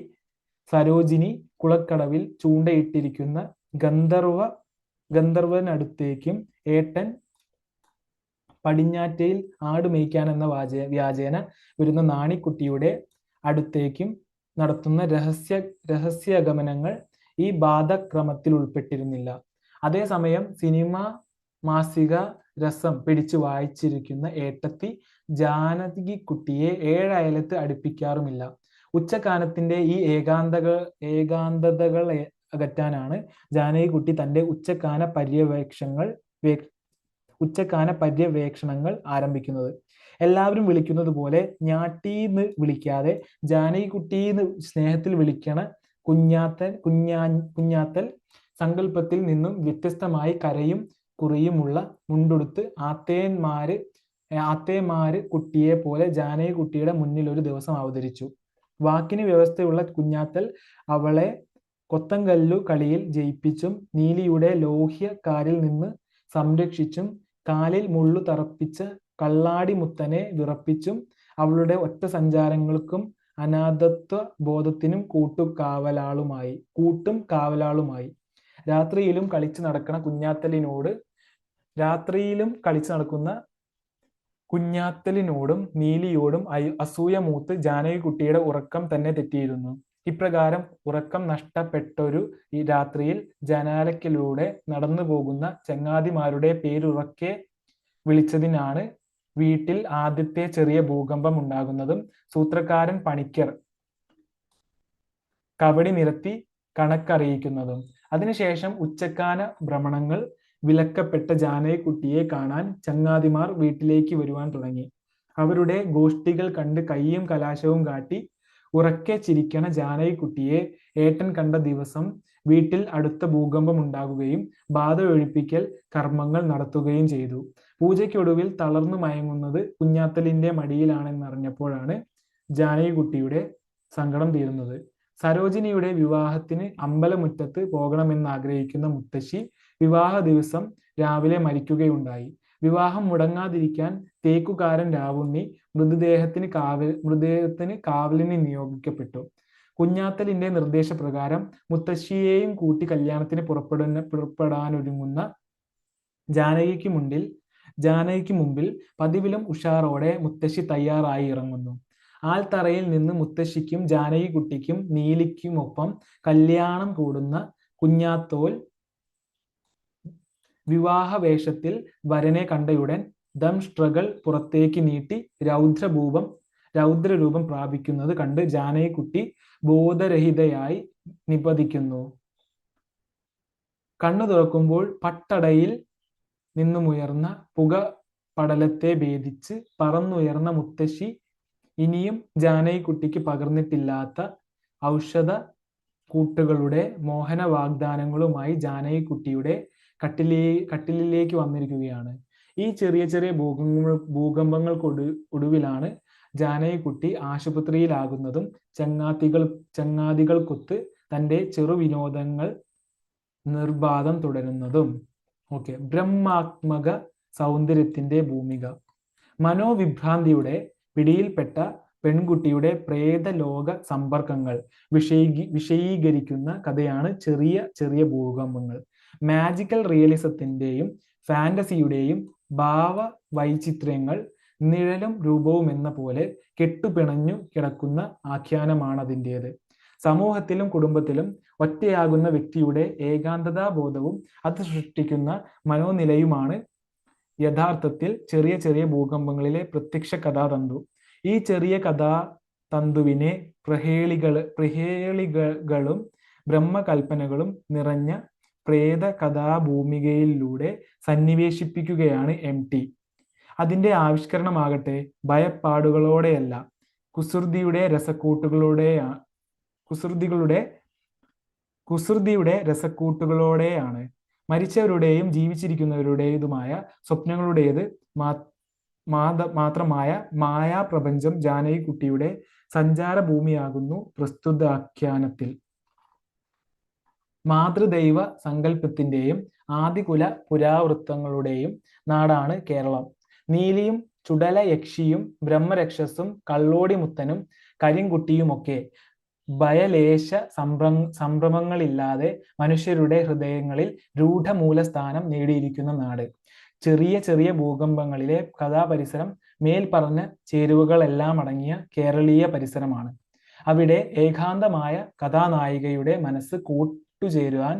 സരോജിനി കുളക്കടവിൽ ചൂണ്ടയിട്ടിരിക്കുന്ന ഗന്ധർവനടുത്തേക്കും ഏട്ടൻ പടിഞ്ഞാറ്റയിൽ ആട് മേയ്ക്കാനെന്ന വ്യാജേന വരുന്ന നാണിക്കുട്ടിയുടെ അടുത്തേക്കും നടത്തുന്ന രഹസ്യഗമനങ്ങൾ ഈ ബാധക്രമത്തിൽ ഉൾപ്പെട്ടിരുന്നില്ല. അതേസമയം സിനിമ മാസിക രസം പിടിച്ചു വായിച്ചിരിക്കുന്ന ഏട്ടത്തി ജാനകിക്കുട്ടിയെ ഏഴയലത്ത് അടുപ്പിക്കാറുമില്ല. ഉച്ചക്കാനത്തിന്റെ ഈ ഏകാന്തതകൾ അകറ്റാനാണ് ജാനകിക്കുട്ടി തന്റെ ഉച്ചക്കാന പര്യവേക്ഷണങ്ങൾ ആരംഭിക്കുന്നത്. എല്ലാവരും വിളിക്കുന്നത് പോലെ ഞാട്ടീന്ന് വിളിക്കാതെ ജാനകിക്കുട്ടീന്ന് സ്നേഹത്തിൽ വിളിക്കണ കുഞ്ഞാത്തൽ സങ്കല്പത്തിൽ നിന്നും വ്യത്യസ്തമായി കരയും കുറിയുമുള്ള മുണ്ടുടുത്ത് ആത്തേമാര് കുട്ടിയെ പോലെ ജാനകിക്കുട്ടിയുടെ മുന്നിൽ ഒരു ദിവസം അവതരിച്ചു. വാക്കിന് വ്യവസ്ഥയുള്ള കുഞ്ഞാത്തൽ അവളെ കൊത്തങ്കല്ലു കളിയിൽ ജയിപ്പിച്ചും നീലിയുടെ ലോഹ്യ കാരിൽ നിന്ന് സംരക്ഷിച്ചും കാലിൽ മുള്ളു തറപ്പിച്ച കള്ളാടി മുത്തനെ വിറപ്പിച്ചും അവളുടെ ഒറ്റ സഞ്ചാരങ്ങൾക്കും അനാഥത്വ ബോധത്തിനും കൂട്ടും കാവലാളുമായി. രാത്രിയിലും കളിച്ചു നടക്കുന്ന കുഞ്ഞാത്തലിനോടും നീലിയോടും അസൂയ മൂത്ത് ജാനകിക്കുട്ടിയുടെ ഉറക്കം തന്നെ തെറ്റിയിരുന്നു. ഇപ്രകാരം ഉറക്കം നഷ്ടപ്പെട്ടൊരു ഈ രാത്രിയിൽ ജനാലയ്ക്കിലൂടെ നടന്നു പോകുന്ന ചങ്ങാതിമാരുടെ പേരുറക്കെ വിളിച്ചതിനാണ് വീട്ടിൽ ആദ്യത്തെ ചെറിയ ഭൂകമ്പം ഉണ്ടാകുന്നതും സൂത്രക്കാരൻ പണിക്കർ കബഡി നിരത്തി കണക്കറിയിക്കുന്നതും. അതിനുശേഷം ഉച്ചക്കാന ഭ്രമണങ്ങൾ വിലക്കപ്പെട്ട ജാനകിക്കുട്ടിയെ കാണാൻ ചങ്ങാതിമാർ വീട്ടിലേക്ക് വരുവാൻ തുടങ്ങി. അവരുടെ ഗോഷ്ഠികൾ കണ്ട് കയ്യും കലാശവും കാട്ടി ഉറക്കെ ചിരിക്കണ ജാനകിക്കുട്ടിയെ ഏട്ടൻ കണ്ട ദിവസം വീട്ടിൽ അടുത്ത ഭൂകമ്പം ഉണ്ടാകുകയും ബാധ ഒഴിപ്പിക്കൽ കർമ്മങ്ങൾ നടത്തുകയും ചെയ്തു. പൂജയ്ക്കൊടുവിൽ തളർന്നു മയങ്ങുന്നത് കുഞ്ഞാത്തലിന്റെ മടിയിലാണെന്നറിഞ്ഞപ്പോഴാണ് ജാനകിക്കുട്ടിയുടെ സങ്കടം തീരുന്നത്. സരോജിനിയുടെ വിവാഹത്തിന് അമ്പലമുറ്റത്ത് പോകണമെന്നാഗ്രഹിക്കുന്ന മുത്തശ്ശി വിവാഹ ദിവസം രാവിലെ മരിക്കുകയുണ്ടായി. വിവാഹം മുടങ്ങാതിരിക്കാൻ തേക്കുകാരൻ രാവുണ്ണി മൃതദേഹത്തിന് കാവലിന് നിയോഗിക്കപ്പെട്ടു. കുഞ്ഞാത്തലിന്റെ നിർദ്ദേശപ്രകാരം മുത്തശ്ശിയെയും കൂട്ടി കല്യാണത്തിന് പുറപ്പെടാനൊരുങ്ങുന്ന ജാനകിക്ക് മുമ്പിൽ പതിവിലും ഉഷാറോടെ മുത്തശ്ശി തയ്യാറായി ഇറങ്ങുന്നു. ആൽത്തറയിൽ നിന്ന് മുത്തശ്ശിക്കും ജാനകിക്കുട്ടിക്കും നീലിക്കുമൊപ്പം കല്യാണം കൂടുന്ന കുഞ്ഞാത്തോൽ വിവാഹവേഷത്തിൽ വരനെ കണ്ടയുടൻ ദംഷ്ട്രകൾ പുറത്തേക്ക് നീട്ടി രൗദ്രരൂപം പ്രാപിക്കുന്നത് കണ്ട് ജാനകിക്കുട്ടി ബോധരഹിതയായി നിപതിക്കുന്നു. കണ്ണു തുറക്കുമ്പോൾ പട്ടടയിൽ നിന്നുമുയർന്ന പുക പടലത്തെ ഭേദിച്ച് പറന്നുയർന്ന മുത്തശ്ശി ഇനിയും ജാനകിക്കുട്ടിക്ക് പകർന്നിട്ടില്ലാത്ത ഔഷധ കൂട്ടുകളുടെ മോഹന വാഗ്ദാനങ്ങളുമായി ജാനകിക്കുട്ടിയുടെ കട്ടിലിലേക്ക് വന്നിരിക്കുകയാണ്. ഈ ചെറിയ ചെറിയ ഭൂകമ്പങ്ങൾക്കൊടുവിലാണ് ജാനകിക്കുട്ടി ആശുപത്രിയിലാകുന്നതും ചങ്ങാതികൾക്കൊത്ത് തൻ്റെ ചെറുവിനോദങ്ങൾ നിർബാധം തുടരുന്നതും. ബ്രഹ്മാത്മക സൗന്ദര്യത്തിന്റെ ഭൂമിക. മനോവിഭ്രാന്തിയുടെ പിടിയിൽപ്പെട്ട പെൺകുട്ടിയുടെ പ്രേതലോക സമ്പർക്കങ്ങൾ വിഷയീകരിക്കുന്ന കഥയാണ് ചെറിയ ചെറിയ ഭൂകമ്പങ്ങൾ. മാജിക്കൽ റിയലിസത്തിന്റെയും ഫാന്റസിയുടെയും ഭാവ വൈചിത്ര്യങ്ങൾ നിഴലും രൂപവും എന്ന പോലെ കെട്ടുപിണഞ്ഞു കിടക്കുന്ന ആഖ്യാനമാണ് അതിൻ്റേത്. സമൂഹത്തിലും കുടുംബത്തിലും ഒറ്റയാകുന്ന വ്യക്തിയുടെ ഏകാന്തതാ ബോധവും അത് സൃഷ്ടിക്കുന്ന മനോനിലയുമാണ് യഥാർത്ഥത്തിൽ ചെറിയ ചെറിയ ഭൂകമ്പങ്ങളിലെ പ്രത്യക്ഷ കഥാതന്തു. ഈ ചെറിയ കഥാതന്തുവിനെ പ്രഹേളികളും ബ്രഹ്മകൽപ്പനകളും നിറഞ്ഞ പ്രേത കഥാഭൂമികയിലൂടെ സന്നിവേശിപ്പിക്കുകയാണ് എം.ടി. അതിൻ്റെ ആവിഷ്കരണമാകട്ടെ ഭയപ്പാടുകളോടെയല്ല, കുസൃതിയുടെ രസക്കൂട്ടുകളോടെയാണ്. മരിച്ചവരുടെയും ജീവിച്ചിരിക്കുന്നവരുടേതുമായ സ്വപ്നങ്ങളുടേത് മാത്രമായ മായാപ്രപഞ്ചം ജാനകിക്കുട്ടിയുടെ സഞ്ചാരഭൂമിയാകുന്നു പ്രസ്തുതാഖ്യാനത്തിൽ. മാതൃദൈവ സങ്കല്പത്തിന്റെയും ആദികുല പുരാവൃത്തങ്ങളുടെയും നാടാണ് കേരളം. നീലിയും ചുടല യക്ഷിയും ബ്രഹ്മരക്ഷസും കള്ളോടിമുത്തനും കരിങ്കുട്ടിയുമൊക്കെ ഭയലേശ സംഭ്രമങ്ങളില്ലാതെ മനുഷ്യരുടെ ഹൃദയങ്ങളിൽ രൂഢമൂലസ്ഥാനം നേടിയിരിക്കുന്ന നാട്. ചെറിയ ചെറിയ ഭൂകമ്പങ്ങളിലെ കഥാപരിസരം മേൽപ്പറഞ്ഞ ചേരുവകളെല്ലാം അടങ്ങിയ കേരളീയ പരിസരമാണ്. അവിടെ ഏകാന്തമായ കഥാനായികയുടെ മനസ്സ് കൂട്ടുചേരുവാൻ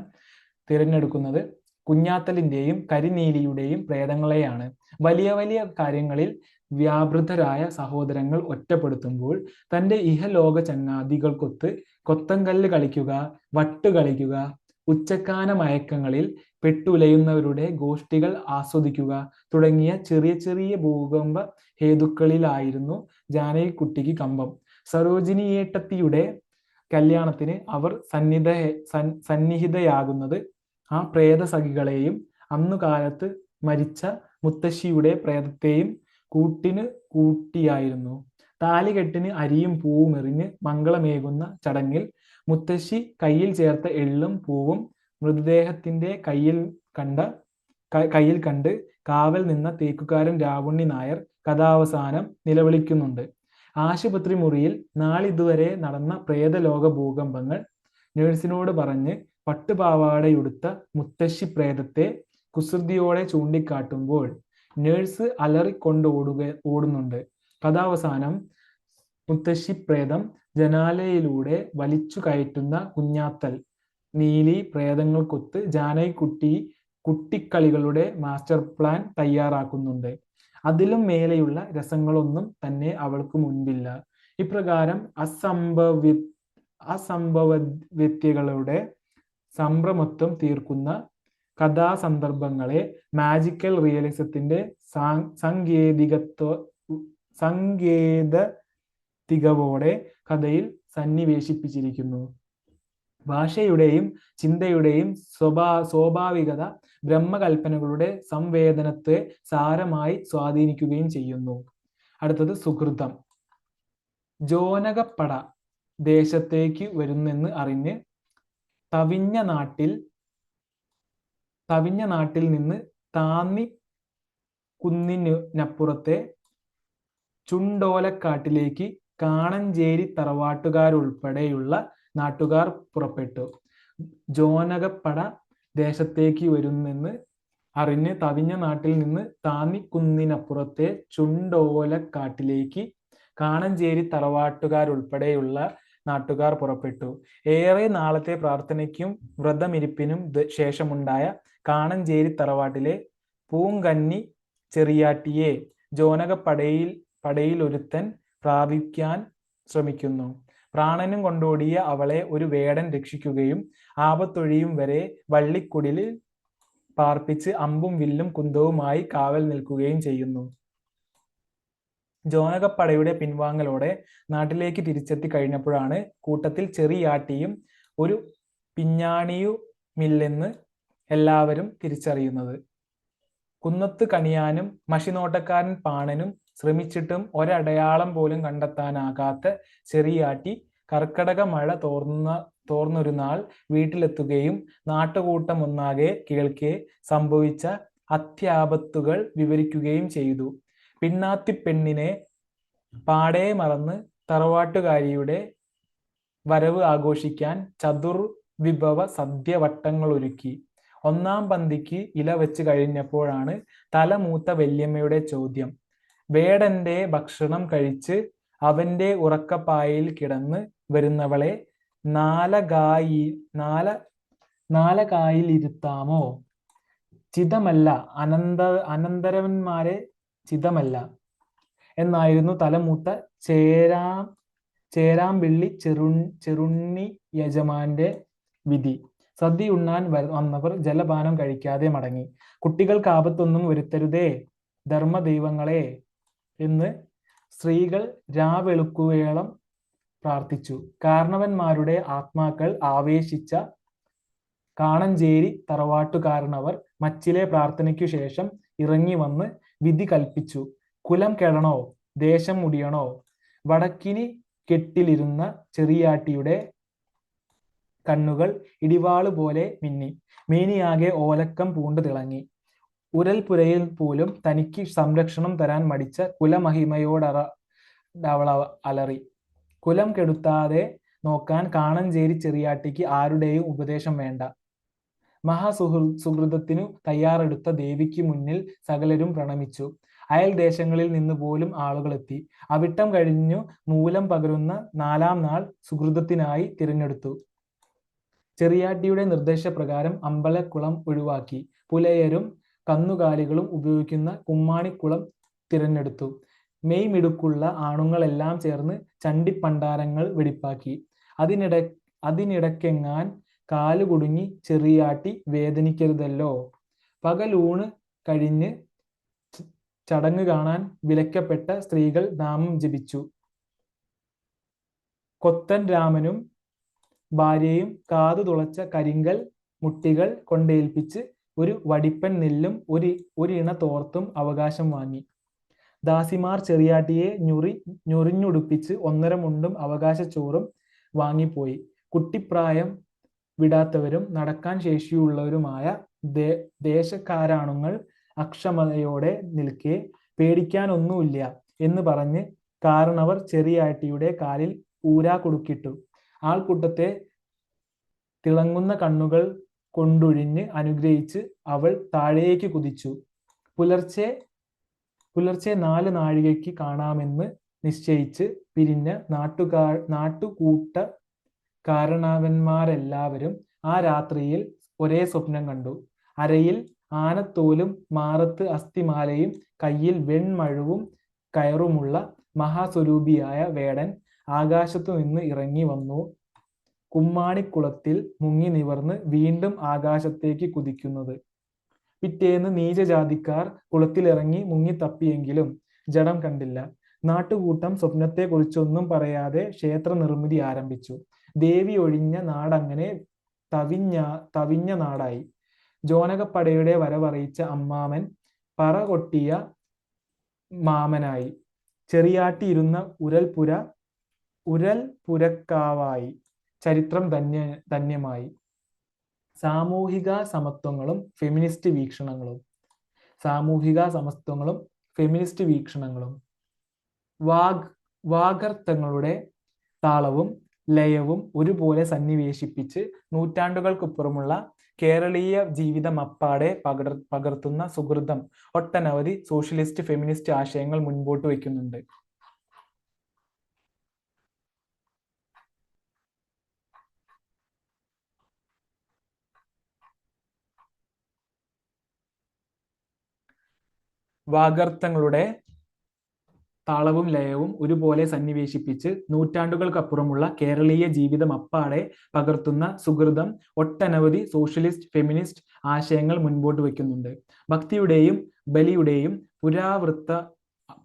തിരഞ്ഞെടുക്കുന്നത് കുഞ്ഞാത്തലിന്റെയും കരിനീലിയുടെയും പ്രേതങ്ങളെയാണ്. വലിയ വലിയ കാര്യങ്ങളിൽ വ്യാപൃതരായ സഹോദരങ്ങൾ ഒറ്റപ്പെടുത്തുമ്പോൾ തൻ്റെ ഇഹലോക ചങ്ങാതികൾക്കൊത്ത് കൊത്തങ്കല്ല് കളിക്കുക, വട്ട് കളിക്കുക, ഉച്ചക്കാന മയക്കങ്ങളിൽ പെട്ടുലയുന്നവരുടെ ഗോഷ്ഠികൾ ആസ്വദിക്കുക തുടങ്ങിയ ചെറിയ ചെറിയ ഭൂകമ്പ ഹേതുക്കളിലായിരുന്നു ജാനകിക്കുട്ടിക്ക് കമ്പം. സരോജിനിയേട്ടത്തിയുടെ കല്യാണത്തിന് അവർ സന്നിഹിതയാകുന്നത് ആ പ്രേതസഖികളെയും അന്നുകാലത്ത് മരിച്ച മുത്തശ്ശിയുടെ പ്രേതത്തെയും കൂട്ടിന് കൂട്ടിയായിരുന്നു. താലികെട്ടിന് അരിയും പൂവും എറിഞ്ഞ് മംഗളമേകുന്ന ചടങ്ങിൽ മുത്തശ്ശി കയ്യിൽ ചേർത്ത എള്ളും പൂവും മൃതദേഹത്തിന്റെ കയ്യിൽ കണ്ട് കാവൽ നിന്ന തേക്കുകാരൻ രാവുണ്ണി നായർ കഥാവസാനം നിലവിളിക്കുന്നുണ്ട്. ആശുപത്രി മുറിയിൽ നാളിതുവരെ നടന്ന പ്രേതലോക ഭൂകമ്പങ്ങൾ നേഴ്സിനോട് പറഞ്ഞ് പട്ടുപാവാടയുടുത്ത മുത്തശ്ശി പ്രേതത്തെ കുസൃതിയോടെ ചൂണ്ടിക്കാട്ടുമ്പോൾ നേഴ്സ് ഓടുന്നുണ്ട്. കഥാവസാനം മുത്തശ്ശി പ്രേതം ജനാലയിലൂടെ വലിച്ചു കയറ്റുന്ന കുഞ്ഞാത്തൽ നീലി പ്രേതങ്ങൾക്കൊത്ത് കുട്ടിക്കളികളുടെ മാസ്റ്റർ പ്ലാൻ തയ്യാറാക്കുന്നുണ്ട്. അതിലും മേലെയുള്ള രസങ്ങളൊന്നും തന്നെ അവൾക്ക് മുൻപില്ല. ഇപ്രകാരം അസംഭവ്യത്യകളുടെ സംഭ്രമത്വം തീർക്കുന്ന കഥാസന്ദർഭങ്ങളെ മാജിക്കൽ റിയലിസത്തിന്റെ സാങ്കേതികതയോടെ കഥയിൽ സന്നിവേശിപ്പിച്ചിരിക്കുന്നു. ഭാഷയുടെയും ചിന്തയുടെയും സ്വാഭാവികത ബ്രഹ്മകൽപ്പനകളുടെ സംവേദനത്തെ സാരമായി സ്വാധീനിക്കുകയും ചെയ്യുന്നു. അടുത്തത് സുഹൃതം. ജോനകപ്പട ദേശത്തേക്ക് വരുന്നെന്ന് അറിഞ്ഞ് തവിഞ്ഞ നാട്ടിൽ നിന്ന് താന്നി കുന്നിനപ്പുറത്തെ ചുണ്ടോലക്കാട്ടിലേക്ക് കാണഞ്ചേരി തറവാട്ടുകാരുൾപ്പെടെയുള്ള നാട്ടുകാർ പുറപ്പെട്ടു. ജോനകപ്പട ദേശത്തേക്ക് വരുന്നെന്ന് അറിഞ്ഞ് തവിഞ്ഞ നാട്ടിൽ നിന്ന് താന്നിക്കുന്നിനപ്പുറത്തെ ചുണ്ടോലക്കാട്ടിലേക്ക് കാണഞ്ചേരി തറവാട്ടുകാരുൾപ്പെടെയുള്ള നാട്ടുകാർ പുറപ്പെട്ടു. ഏറെ നാളത്തെ പ്രാർത്ഥനയ്ക്കും വ്രതമിരിപ്പിനും ശേഷമുണ്ടായ കാണഞ്ചേരി തറവാട്ടിലെ പൂങ്കന്നി ചെറിയാട്ടിയെ ജോനകപ്പടയിലൊരുത്തൻ പ്രാപിക്കാൻ ശ്രമിക്കുന്നു. പ്രാണനും കൊണ്ടോടിയ അവളെ ഒരു വേടൻ രക്ഷിക്കുകയും ആപത്തൊഴിയും വരെ വള്ളിക്കുടിലിൽ പാർപ്പിച്ച് അമ്പും വില്ലും കുന്തവുമായി കാവൽ നിൽക്കുകയും ചെയ്യുന്നു. ജോനകപ്പടയുടെ പിൻവാങ്ങലോടെ നാട്ടിലേക്ക് തിരിച്ചെത്തി കഴിഞ്ഞപ്പോഴാണ് കൂട്ടത്തിൽ ചെറിയാട്ടിയും ഒരു പിഞ്ഞാണിയുമില്ലെന്ന് എല്ലാവരും തിരിച്ചറിയുന്നത്. കുന്നത്ത് കണിയാനും മഷിനോട്ടക്കാരൻ പാണനും ശ്രമിച്ചിട്ടും ഒരടയാളം പോലും കണ്ടെത്താനാകാത്ത ചെറിയാട്ടി കർക്കടക മഴ തോർന്നൊരു നാൾ വീട്ടിലെത്തുകയും നാട്ടുകൂട്ടമൊന്നാകെ കേൾക്കെ സംഭവിച്ച അത്യാപത്തുകൾ വിവരിക്കുകയും ചെയ്തു. പിണ്ണാത്തിപ്പെണ്ണിനെ പാടെ മറന്ന് തറവാട്ടുകാരിയുടെ വരവ് ആഘോഷിക്കാൻ ചതുർവിഭവ സദ്യവട്ടങ്ങളൊരുക്കി. ഒന്നാം പന്തിക്ക് ഇല വെച്ച് കഴിഞ്ഞപ്പോഴാണ് തലമൂത്ത വല്യമ്മയുടെ ചോദ്യം. വേടന്റെ ഭക്ഷണം കഴിച്ച് അവന്റെ ഉറക്കപ്പായയിൽ കിടന്ന് വരുന്നവളെ നാലകായിലിരുത്താമോ? ചിതമല്ല, അനന്തരവന്മാരെ ചിതമല്ല എന്നായിരുന്നു തലമൂത്ത ചേരാമ്പിള്ളി ചെറുണ്ണി യജമാന്റെ വിധി. സദ്യയുണ്ണാൻ വന്നവർ ജലപാനം കഴിക്കാതെ മടങ്ങി. കുട്ടികൾക്ക് ആപത്തൊന്നും വരുത്തരുതേ ധർമ്മദൈവങ്ങളെ എന്ന് സ്ത്രീകൾ രാവെളുക്കുവേളം പ്രാർത്ഥിച്ചു. കാരണവന്മാരുടെ ആത്മാക്കൾ ആവേശിച്ച കാണഞ്ചേരി തറവാട്ടുകാരനവർ മച്ചിലെ പ്രാർത്ഥനയ്ക്കു ശേഷം ഇറങ്ങി വന്ന് വിധി കൽപ്പിച്ചു. കുലം കെടണോ, ദേശം മുടിയണോ? വടക്കിനി കെട്ടിലിരുന്ന ചെറിയാട്ടിയുടെ കണ്ണുകൾ ഇടിവാള് പോലെ മിന്നി. മേനിയാകെ ഓലക്കം പൂണ്ടു തിളങ്ങി. ഉരൽപുരയിൽ പോലും തനിക്ക് സംരക്ഷണം തരാൻ മടിച്ച കുലമഹിമയോടവൾ അലറി. കുലം കെടുത്താതെ നോക്കാൻ കാണഞ്ചേരി ചെറിയാട്ടിക്ക് ആരുടെയും ഉപദേശം വേണ്ട. സുഹൃതത്തിനു തയ്യാറെടുത്ത ദേവിക്ക് മുന്നിൽ സകലരും പ്രണമിച്ചു. അയൽ ദേശങ്ങളിൽ നിന്ന് പോലും ആളുകളെത്തി. അവിട്ടം കഴിഞ്ഞു മൂലം പകരുന്ന 4-ാം നാൾ സുഹൃതത്തിനായി തിരഞ്ഞെടുത്തു. ചെറിയാട്ടിയുടെ നിർദ്ദേശപ്രകാരം അമ്പലക്കുളം ഒഴിവാക്കി പുലയരും കന്നുകാലികളും ഉപയോഗിക്കുന്ന കുമ്മാണിക്കുളം തിരഞ്ഞെടുത്തു. മെയ് മിടുക്കുള്ള ആണുങ്ങളെല്ലാം ചേർന്ന് ചണ്ടിപ്പണ്ടാരങ്ങൾ വെടിപ്പാക്കി. അതിനിടയ്ക്കെങ്ങാൻ കാലുകുടുങ്ങി ചെറിയാട്ടി വേദനിക്കരുതല്ലോ. പകലൂണ് കഴിഞ്ഞ് ചടങ്ങ് കാണാൻ വിലക്കപ്പെട്ട സ്ത്രീകൾ നാമം ജപിച്ചു. കൊത്തൻ രാമനും ഭാര്യയും കാതു തുളച്ച കരിങ്കൽ മുട്ടികൾ കൊണ്ടേൽപ്പിച്ച് ഒരു വടിപ്പൻ നെല്ലും ഒരിണ തോർത്തും അവകാശം വാങ്ങി. ദാസിമാർ ചെറിയാട്ടിയെ ഞൊറിഞ്ഞുടുപ്പിച്ച് 1.5 മുണ്ടും അവകാശച്ചോറും വാങ്ങിപ്പോയി. കുട്ടിപ്രായം വിടാത്തവരും നടക്കാൻ ശേഷിയുള്ളവരുമായ ദേശക്കാരാണുങ്ങൾ അക്ഷമതയോടെ നിൽക്കെ പേടിക്കാനൊന്നുമില്ല എന്ന് പറഞ്ഞ് കാരണവർ ചെറിയാട്ടിയുടെ കാലിൽ ഊരാ കുടുക്കിട്ടു. ആൾക്കൂട്ടത്തെ തിളങ്ങുന്ന കണ്ണുകൾ കൊണ്ടൊഴിഞ്ഞ് അനുഗ്രഹിച്ച് അവൾ താഴേക്ക് കുതിച്ചു. പുലർച്ചെ 4 നാഴികയ്ക്ക് കാണാമെന്ന് നിശ്ചയിച്ച് പിരിഞ്ഞ നാട്ടുകൂട്ടക്കാരണവന്മാരെല്ലാവരും ആ രാത്രിയിൽ ഒരേ സ്വപ്നം കണ്ടു. അരയിൽ ആനത്തോലും മാറത്ത് അസ്ഥിമാലയും കയ്യിൽ വെൺമഴുവും കയറുമുള്ള മഹാസ്വരൂപിയായ വേടൻ ആകാശത്തു നിന്ന് ഇറങ്ങി വന്നു കുമ്മാണിക്കുളത്തിൽ മുങ്ങി നിവർന്ന് വീണ്ടും ആകാശത്തേക്ക് കുതിക്കുന്നത്. പിറ്റേന്ന് നീചജാതിക്കാർ കുളത്തിലിറങ്ങി മുങ്ങിത്തപ്പിയെങ്കിലും ജഡം കണ്ടില്ല. നാട്ടുകൂട്ടം സ്വപ്നത്തെക്കുറിച്ചൊന്നും പറയാതെ ക്ഷേത്ര നിർമ്മിതി ആരംഭിച്ചു. ദേവി ഒഴിഞ്ഞ നാടങ്ങനെ തവിഞ്ഞ നാടായി. ജോനകപ്പടയുടെ വരവറിയിച്ച അമ്മാമൻ പറകൊട്ടിയ മാമനായി. ചെറിയാട്ടി ഇരുന്ന ഉരൽപുരക്കാവായി. ചരിത്രം ധന്യമായി. സാമൂഹിക സമത്വങ്ങളും ഫെമിനിസ്റ്റ് വീക്ഷണങ്ങളും വാഗർത്ഥങ്ങളുടെ താളവും ലയവും ഒരുപോലെ സന്നിവേശിപ്പിച്ച് നൂറ്റാണ്ടുകൾക്കപ്പുറമുള്ള കേരളീയ ജീവിതമപ്പാടെ പകർത്തുന്ന സുഹൃതം ഒട്ടനവധി സോഷ്യലിസ്റ്റ് ഫെമിനിസ്റ്റ് ആശയങ്ങൾ മുൻപോട്ട് വയ്ക്കുന്നുണ്ട്. വാഗർത്ഥങ്ങളുടെ താളവും ലയവും ഒരുപോലെ സന്നിവേശിപ്പിച്ച് നൂറ്റാണ്ടുകൾക്കപ്പുറമുള്ള കേരളീയ ജീവിതം അപ്പാടെ പകർത്തുന്ന സുഹൃതം ഒട്ടനവധി സോഷ്യലിസ്റ്റ് ഫെമിനിസ്റ്റ് ആശയങ്ങൾ മുൻപോട്ട് വയ്ക്കുന്നുണ്ട്. ഭക്തിയുടെയും ബലിയുടെയും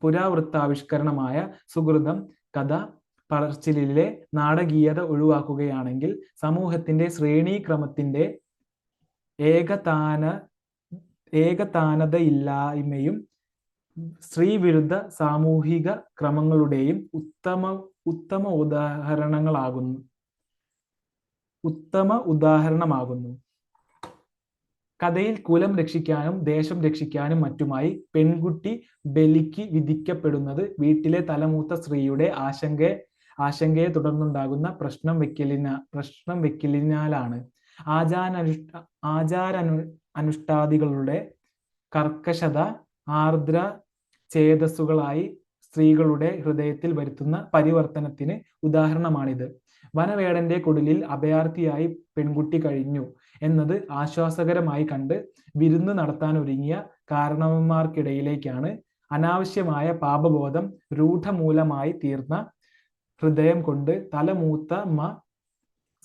പുരാവൃത്താവിഷ്കരണമായ സുഹൃതം കഥ പറച്ചിലിലെ നാടകീയത ഒഴിവാക്കുകയാണെങ്കിൽ സമൂഹത്തിന്റെ ശ്രേണീക്രമത്തിന്റെ ഏകതാനതയില്ലായ്മയും സ്ത്രീവിരുദ്ധ സാമൂഹിക ക്രമങ്ങളുടെയും ഉത്തമ ഉദാഹരണമാകുന്നു. കഥയിൽ കുലം രക്ഷിക്കാനും ദേശം രക്ഷിക്കാനും മറ്റുമായി പെൺകുട്ടി ബലിക്ക് വിധിക്കപ്പെടുന്നത് വീട്ടിലെ തലമൂത്ത സ്ത്രീയുടെ ആശങ്കയെ തുടർന്നുണ്ടാകുന്ന പ്രശ്നം വെക്കലിനാലാണ്. അനുഷ്ഠാദികളുടെ കർക്കശത ആർദ്ര ചേതസ്സുകളായി സ്ത്രീകളുടെ ഹൃദയത്തിൽ വരുത്തുന്ന പരിവർത്തനത്തിന് ഉദാഹരണമാണിത്. വനവേടന്റെ കുടിലിൽ അഭയാർത്ഥിയായി പെൺകുട്ടി കഴിഞ്ഞു എന്നത് ആശ്വാസകരമായി കണ്ട് വിരുന്ന് നടത്താൻ ഒരുങ്ങിയ കാരണവന്മാർക്കിടയിലേക്കാണ് അനാവശ്യമായ പാപബോധം രൂഢമൂലമായി തീർന്ന ഹൃദയം കൊണ്ട് തലമൂത്ത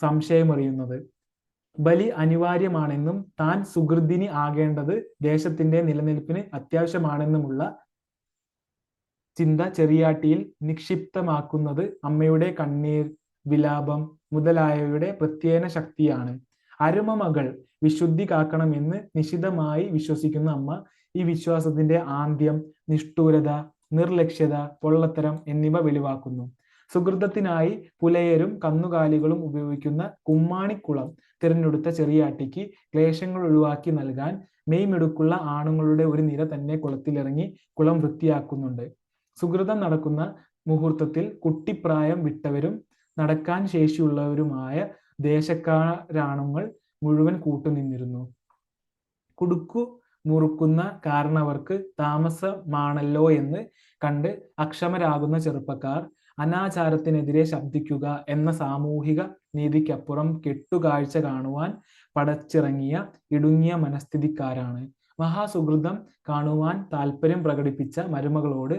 സംശയമറിയുന്നത്. ബലി അനിവാര്യമാണെന്നും താൻ സുഹൃദിനി ആകേണ്ടത് ദേശത്തിന്റെ നിലനിൽപ്പിന് അത്യാവശ്യമാണെന്നുമുള്ള ചിന്ത ചെറിയാട്ടിയിൽ നിക്ഷിപ്തമാക്കുന്നത് അമ്മയുടെ കണ്ണീർ, വിലാപം മുതലായവയുടെ പ്രത്യേക ശക്തിയാണ്. അരുമ മകൾ വിശുദ്ധി കാക്കണമെന്ന് നിശിതമായി വിശ്വസിക്കുന്ന അമ്മ ഈ വിശ്വാസത്തിന്റെ ആന്ത്യം, നിഷ്ഠൂരത, നിർലക്ഷ്യത, പൊള്ളത്തരം എന്നിവ വെളിവാക്കുന്നു. സുഹൃതത്തിനായി പുലയരും കന്നുകാലികളും ഉപയോഗിക്കുന്ന കുമ്മാണിക്കുളം തിരഞ്ഞെടുത്ത ചെറിയാട്ടിക്ക് ക്ലേശങ്ങൾ ഒഴിവാക്കി നൽകാൻ മെയ്മെടുക്കുള്ള ആണുങ്ങളുടെ ഒരു നിര തന്നെ കുളത്തിലിറങ്ങി കുളം വൃത്തിയാക്കുന്നുണ്ട്. സുഹൃതം നടക്കുന്ന മുഹൂർത്തത്തിൽ കുട്ടിപ്രായം വിട്ടവരും നടക്കാൻ ശേഷിയുള്ളവരുമായ ദേശക്കാരാണുങ്ങൾ മുഴുവൻ കൂട്ടുനിന്നിരുന്നു. കുടുക്കു മുറുക്കുന്ന കാരണവർക്ക് താമസമാണല്ലോ എന്ന് കണ്ട് അക്ഷമരാകുന്ന ചെറുപ്പക്കാർ അനാചാരത്തിനെതിരെ ശബ്ദിക്കുക എന്ന സാമൂഹിക നീതിക്കപ്പുറം കെട്ടുകാഴ്ച കാണുവാൻ പടച്ചിറങ്ങിയ ഇടുങ്ങിയ മനസ്ഥിതിക്കാരാണ്. മഹാസുഹൃതം കാണുവാൻ താല്പര്യം പ്രകടിപ്പിച്ച മരുമകളോട്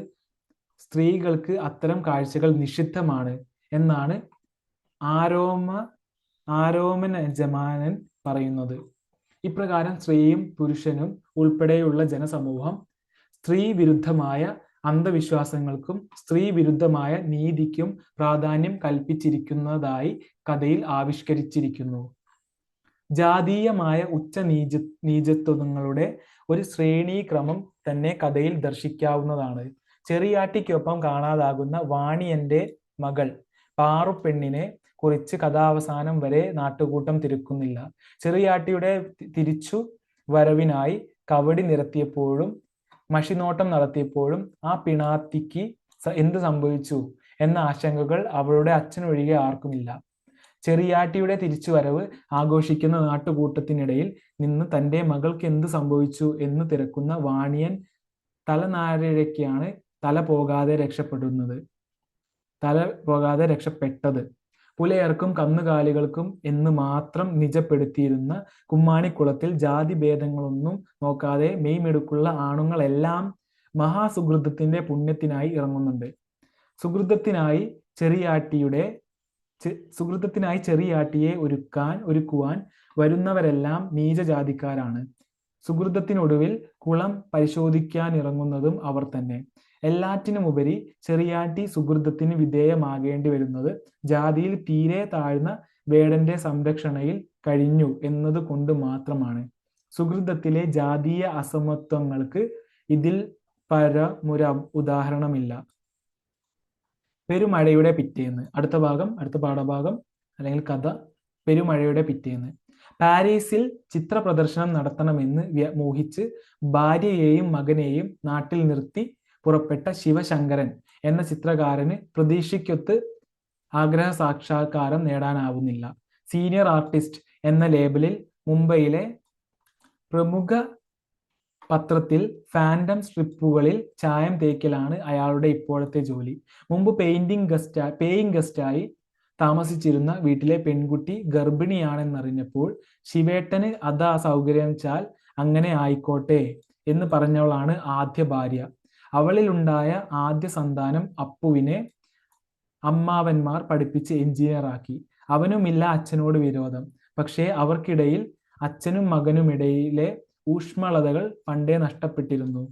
സ്ത്രീകൾക്ക് അത്തരം കാഴ്ചകൾ നിഷിദ്ധമാണ് എന്നാണ് ആരോമനജമാനൻ പറയുന്നത്. ഇപ്രകാരം സ്ത്രീയും പുരുഷനും ഉൾപ്പെടെയുള്ള ജനസമൂഹം സ്ത്രീ വിരുദ്ധമായ അന്ധവിശ്വാസങ്ങൾക്കും സ്ത്രീ വിരുദ്ധമായ നീതിക്കും പ്രാധാന്യം കൽപ്പിച്ചിരിക്കുന്നതായി കഥയിൽ ആവിഷ്കരിച്ചിരിക്കുന്നു. ജാതീയമായ നീചത്വങ്ങളുടെ ഒരു ശ്രേണീക്രമം തന്നെ കഥയിൽ ദർശിക്കാവുന്നതാണ്. ചെറിയാട്ടിക്കൊപ്പം കാണാതാകുന്ന വാണിയന്റെ മകൾ പാറുപ്പെണ്ണിനെ കുറിച്ച് കഥാവസാനം വരെ നാട്ടുകൂട്ടം തിരക്കുന്നില്ല. ചെറിയാട്ടിയുടെ തിരിച്ചു വരവിനായി കവടി നിരത്തിയപ്പോഴും മഷിനോട്ടം നടത്തിയപ്പോഴും ആ പിണാത്തിക്ക് എന്ത് സംഭവിച്ചു എന്ന ആശങ്കകൾ അവളുടെ അച്ഛനൊഴികെ ആർക്കുമില്ല. ചെറിയാട്ടിയുടെ തിരിച്ചുവരവ് ആഘോഷിക്കുന്ന നാട്ടുകൂട്ടത്തിനിടയിൽ നിന്ന് തൻ്റെ മകൾക്ക് എന്ത് സംഭവിച്ചു എന്ന് തിരക്കുന്ന വാണിയൻ തലനാരിഴയ്ക്കാണ് തല പോകാതെ രക്ഷപ്പെട്ടത്. പുലയർക്കും കന്നുകാലികൾക്കും എന്ന് മാത്രം നിജപ്പെടുത്തിയിരുന്ന കുമ്മാണിക്കുളത്തിൽ ജാതിഭേദങ്ങളൊന്നും നോക്കാതെ മെയ്മെടുക്കുള്ള ആണുങ്ങളെല്ലാം മഹാസുഹൃതത്തിന്റെ പുണ്യത്തിനായി ഇറങ്ങുന്നുണ്ട്. സുഹൃതത്തിനായി ചെറിയാട്ടിയെ ഒരുക്കുവാൻ വരുന്നവരെല്ലാം നീചജാതിക്കാരാണ്. സുഹൃതത്തിനൊടുവിൽ കുളം പരിശോധിക്കാനിറങ്ങുന്നതും അവർ തന്നെ. എല്ലാറ്റിനുമുപരി ചെറിയാട്ടി സുഹൃതത്തിന് വിധേയമാകേണ്ടി വരുന്നത് ജാതിയിൽ തീരെ താഴ്ന്ന വേടന്റെ സംരക്ഷണയിൽ കഴിഞ്ഞു എന്നത് കൊണ്ട് മാത്രമാണ്. സുഹൃതത്തിലെ ജാതീയ അസമത്വങ്ങൾക്ക് ഇതിൽ പരമുര ഉദാഹരണമില്ല. പെരുമഴയുടെ പിറ്റേന്ന്. അടുത്ത പാഠഭാഗം അല്ലെങ്കിൽ കഥ പെരുമഴയുടെ പിറ്റേന്ന്. പാരീസിൽ ചിത്ര പ്രദർശനം നടത്തണമെന്ന് മോഹിച്ച് ഭാര്യയെയും മകനെയും നാട്ടിൽ നിർത്തി പുറപ്പെട്ട ശിവശങ്കരൻ എന്ന ചിത്രകാരന് പ്രതീക്ഷയ്ക്കൊത്ത് ആഗ്രഹ സാക്ഷാത്കാരം നേടാനാവുന്നില്ല. സീനിയർ ആർട്ടിസ്റ്റ് എന്ന ലേബലിൽ മുംബൈയിലെ പ്രമുഖ പത്രത്തിൽ ഫാൻഡം സ്ട്രിപ്പുകളിൽ ചായം തേക്കലാണ് അയാളുടെ ഇപ്പോഴത്തെ ജോലി. മുമ്പ് പേയിങ് ഗസ്റ്റായി താമസിച്ചിരുന്ന വീട്ടിലെ പെൺകുട്ടി ഗർഭിണിയാണെന്നറിഞ്ഞപ്പോൾ ശിവേട്ടന് അതാ സൗകര്യം വെച്ചാൽ അങ്ങനെ ആയിക്കോട്ടെ എന്ന് പറഞ്ഞവളാണ് ആദ്യ ഭാര്യ. അവളിലുണ്ടായ ആദ്യ സന്താനം അപ്പുവിനെ അമ്മാവന്മാർ പഠിപ്പിച്ച് എഞ്ചിനീയറാക്കി. അവനുമില്ല അച്ഛനോട് വിരോധം. പക്ഷേ അവർക്കിടയിൽ അച്ഛനും മകനുമിടയിലെ ഊഷ്മളതകൾ പണ്ടേ നഷ്ടപ്പെട്ടിരുന്നു.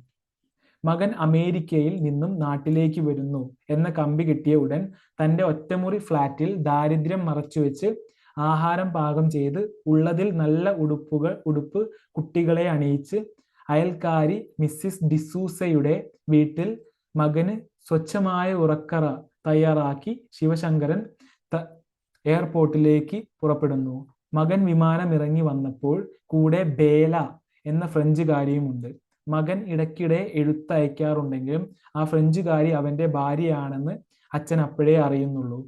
മകൻ അമേരിക്കയിൽ നിന്നും നാട്ടിലേക്ക് വരുന്നു എന്ന കമ്പി കിട്ടിയ ഉടൻ തൻ്റെ ഒറ്റമുറി ഫ്ലാറ്റിൽ ദാരിദ്ര്യം മറച്ചുവെച്ച് ആഹാരം പാകം ചെയ്ത് ഉള്ളതിൽ നല്ല ഉടുപ്പ് കുട്ടികളെ അണിയിച്ച് അയൽക്കാരി മിസ്സിസ് ഡിസൂസയുടെ വീട്ടിൽ മകന് സ്വച്ഛമായ ഉറക്കറ തയ്യാറാക്കി ശിവശങ്കരൻ എയർപോർട്ടിലേക്ക് പുറപ്പെടുന്നു. മകൻ വിമാനമിറങ്ങി വന്നപ്പോൾ കൂടെ ബേല എന്ന ഫ്രഞ്ചുകാരിയുമുണ്ട്. മകൻ ഇടയ്ക്കിടെ എഴുത്തയക്കാറുണ്ടെങ്കിലും ആ ഫ്രഞ്ചുകാരി അവന്റെ ഭാര്യയാണെന്ന് അച്ഛൻ അപ്പോഴേ അറിയുന്നുള്ളൂ.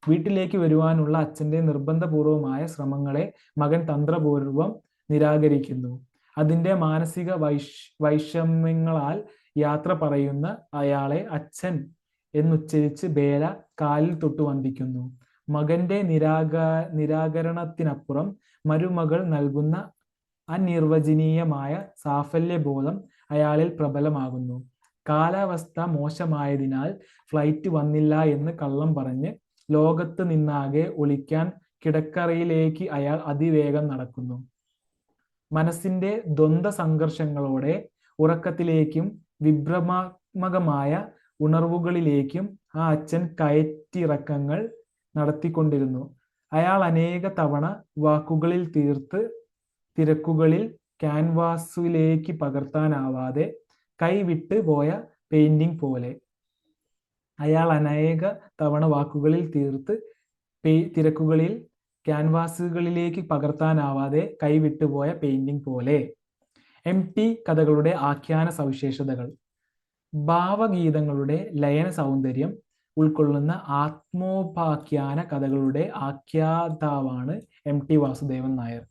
വീട്ടിലേക്ക് വരുവാനുള്ള അച്ഛന്റെ നിർബന്ധപൂർവമായ ശ്രമങ്ങളെ മകൻ തന്ത്രപൂർവം നിരാകരിക്കുന്നു. അതിന്റെ മാനസിക വൈഷമ്യങ്ങളാൽ യാത്ര പറയുന്ന അയാളെ അച്ഛൻ എന്നുച്ചരിച്ച് ബേല കാലിൽ തൊട്ടു വന്ദിക്കുന്നു. മകന്റെ നിരാകരണത്തിനപ്പുറം മരുമകൾ നൽകുന്ന അനിർവചനീയമായ സാഫല്യബോധം അയാളിൽ പ്രബലമാകുന്നു. കാലാവസ്ഥ മോശമായതിനാൽ ഫ്ലൈറ്റ് വന്നില്ല എന്ന് കള്ളം പറഞ്ഞ് ലോകത്ത് നിന്നാകെ ഒളിക്കാൻ കിടക്കറയിലേക്ക് അയാൾ അതിവേഗം നടക്കുന്നു. മനസ്സിന്റെ ദ്വന്ദ്വ സംഘർഷങ്ങളോടെ ഉറക്കത്തിലേക്കും വിഭ്രമാത്മകമായ ഉണർവുകളിലേക്കും ആ അച്ഛൻ കയറ്റിറക്കങ്ങൾ നടത്തിക്കൊണ്ടിരുന്നു. അയാൾ അനേക തവണ വാക്കുകളിൽ തിരക്കുകളിൽ ക്യാൻവാസിലേക്ക് പകർത്താനാവാതെ കൈവിട്ട് പോയ പെയിന്റിംഗ് പോലെ. അയാൾ അനേക തവണ വാക്കുകളിൽ തിരക്കുകളിൽ ക്യാൻവാസുകളിലേക്ക് പകർത്താനാവാതെ കൈവിട്ടുപോയ പെയിന്റിംഗ് പോലെ. എം.ടി കഥകളുടെ ആഖ്യാന സവിശേഷതകൾ. ഭാവഗീതങ്ങളുടെ ലയന സൗന്ദര്യം ഉൾക്കൊള്ളുന്ന ആത്മോപാഖ്യാന കഥകളുടെ ആഖ്യാതാവാണ് എം.ടി വാസുദേവൻ നായർ.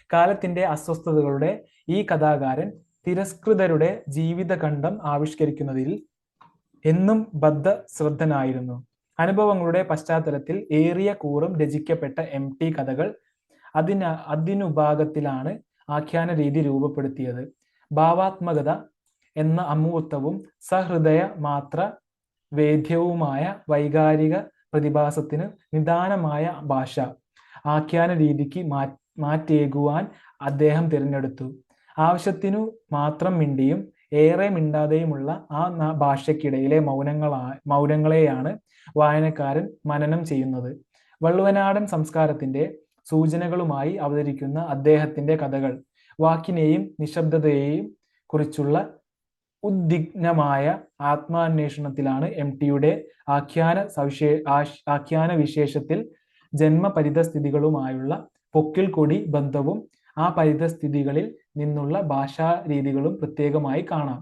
കാലത്തിന്റെ അസ്വസ്ഥതകളുടെ ഈ കഥാകാരൻ തിരസ്കൃതരുടെ ജീവിതഖണ്ഡം ആവിഷ്കരിക്കുന്നതിൽ എന്നും ബദ്ധശ്രദ്ധനായിരുന്നു. അനുഭവങ്ങളുടെ പശ്ചാത്തലത്തിൽ ഏറിയ കൂറും രചിക്കപ്പെട്ട എം.ടി കഥകൾ അതിനുഭാഗത്തിലാണ് ആഖ്യാന രീതി രൂപപ്പെടുത്തിയത്. ഭാവാത്മകത എന്ന അമൂർത്തവും സഹൃദയ മാത്ര വേദ്യവുമായ വൈകാരിക പ്രതിഭാസത്തിന് നിദാനമായ ഭാഷ ആഖ്യാന രീതിക്ക് മാറ്റേകുവാൻ അദ്ദേഹം തിരഞ്ഞെടുത്തു. ആവശ്യത്തിനു മാത്രം മിണ്ടിയും ഏറെ മിണ്ടാതെയുമുള്ള ആ ഭാഷയ്ക്കിടയിലെ മൗനങ്ങളെയാണ് വായനക്കാരൻ മനനം ചെയ്യുന്നത്. വള്ളുവനാടൻ സംസ്കാരത്തിന്റെ സൂചനകളുമായി അവതരിക്കുന്ന അദ്ദേഹത്തിന്റെ കഥകൾ വാക്കിനെയും നിശബ്ദതയെയും കുറിച്ചുള്ള ഉദ്വിഗ്നമായ ആത്മാന്വേഷണത്തിലാണ്. എം.ടിയുടെ ആഖ്യാന വിശേഷത്തിൽ ജന്മപരിതസ്ഥിതികളുമായുള്ള പൊക്കിൽ കൊടി ബന്ധവും ആ പരിതസ്ഥിതികളിൽ നിന്നുള്ള ഭാഷാ രീതികളും പ്രത്യേകമായി കാണാം.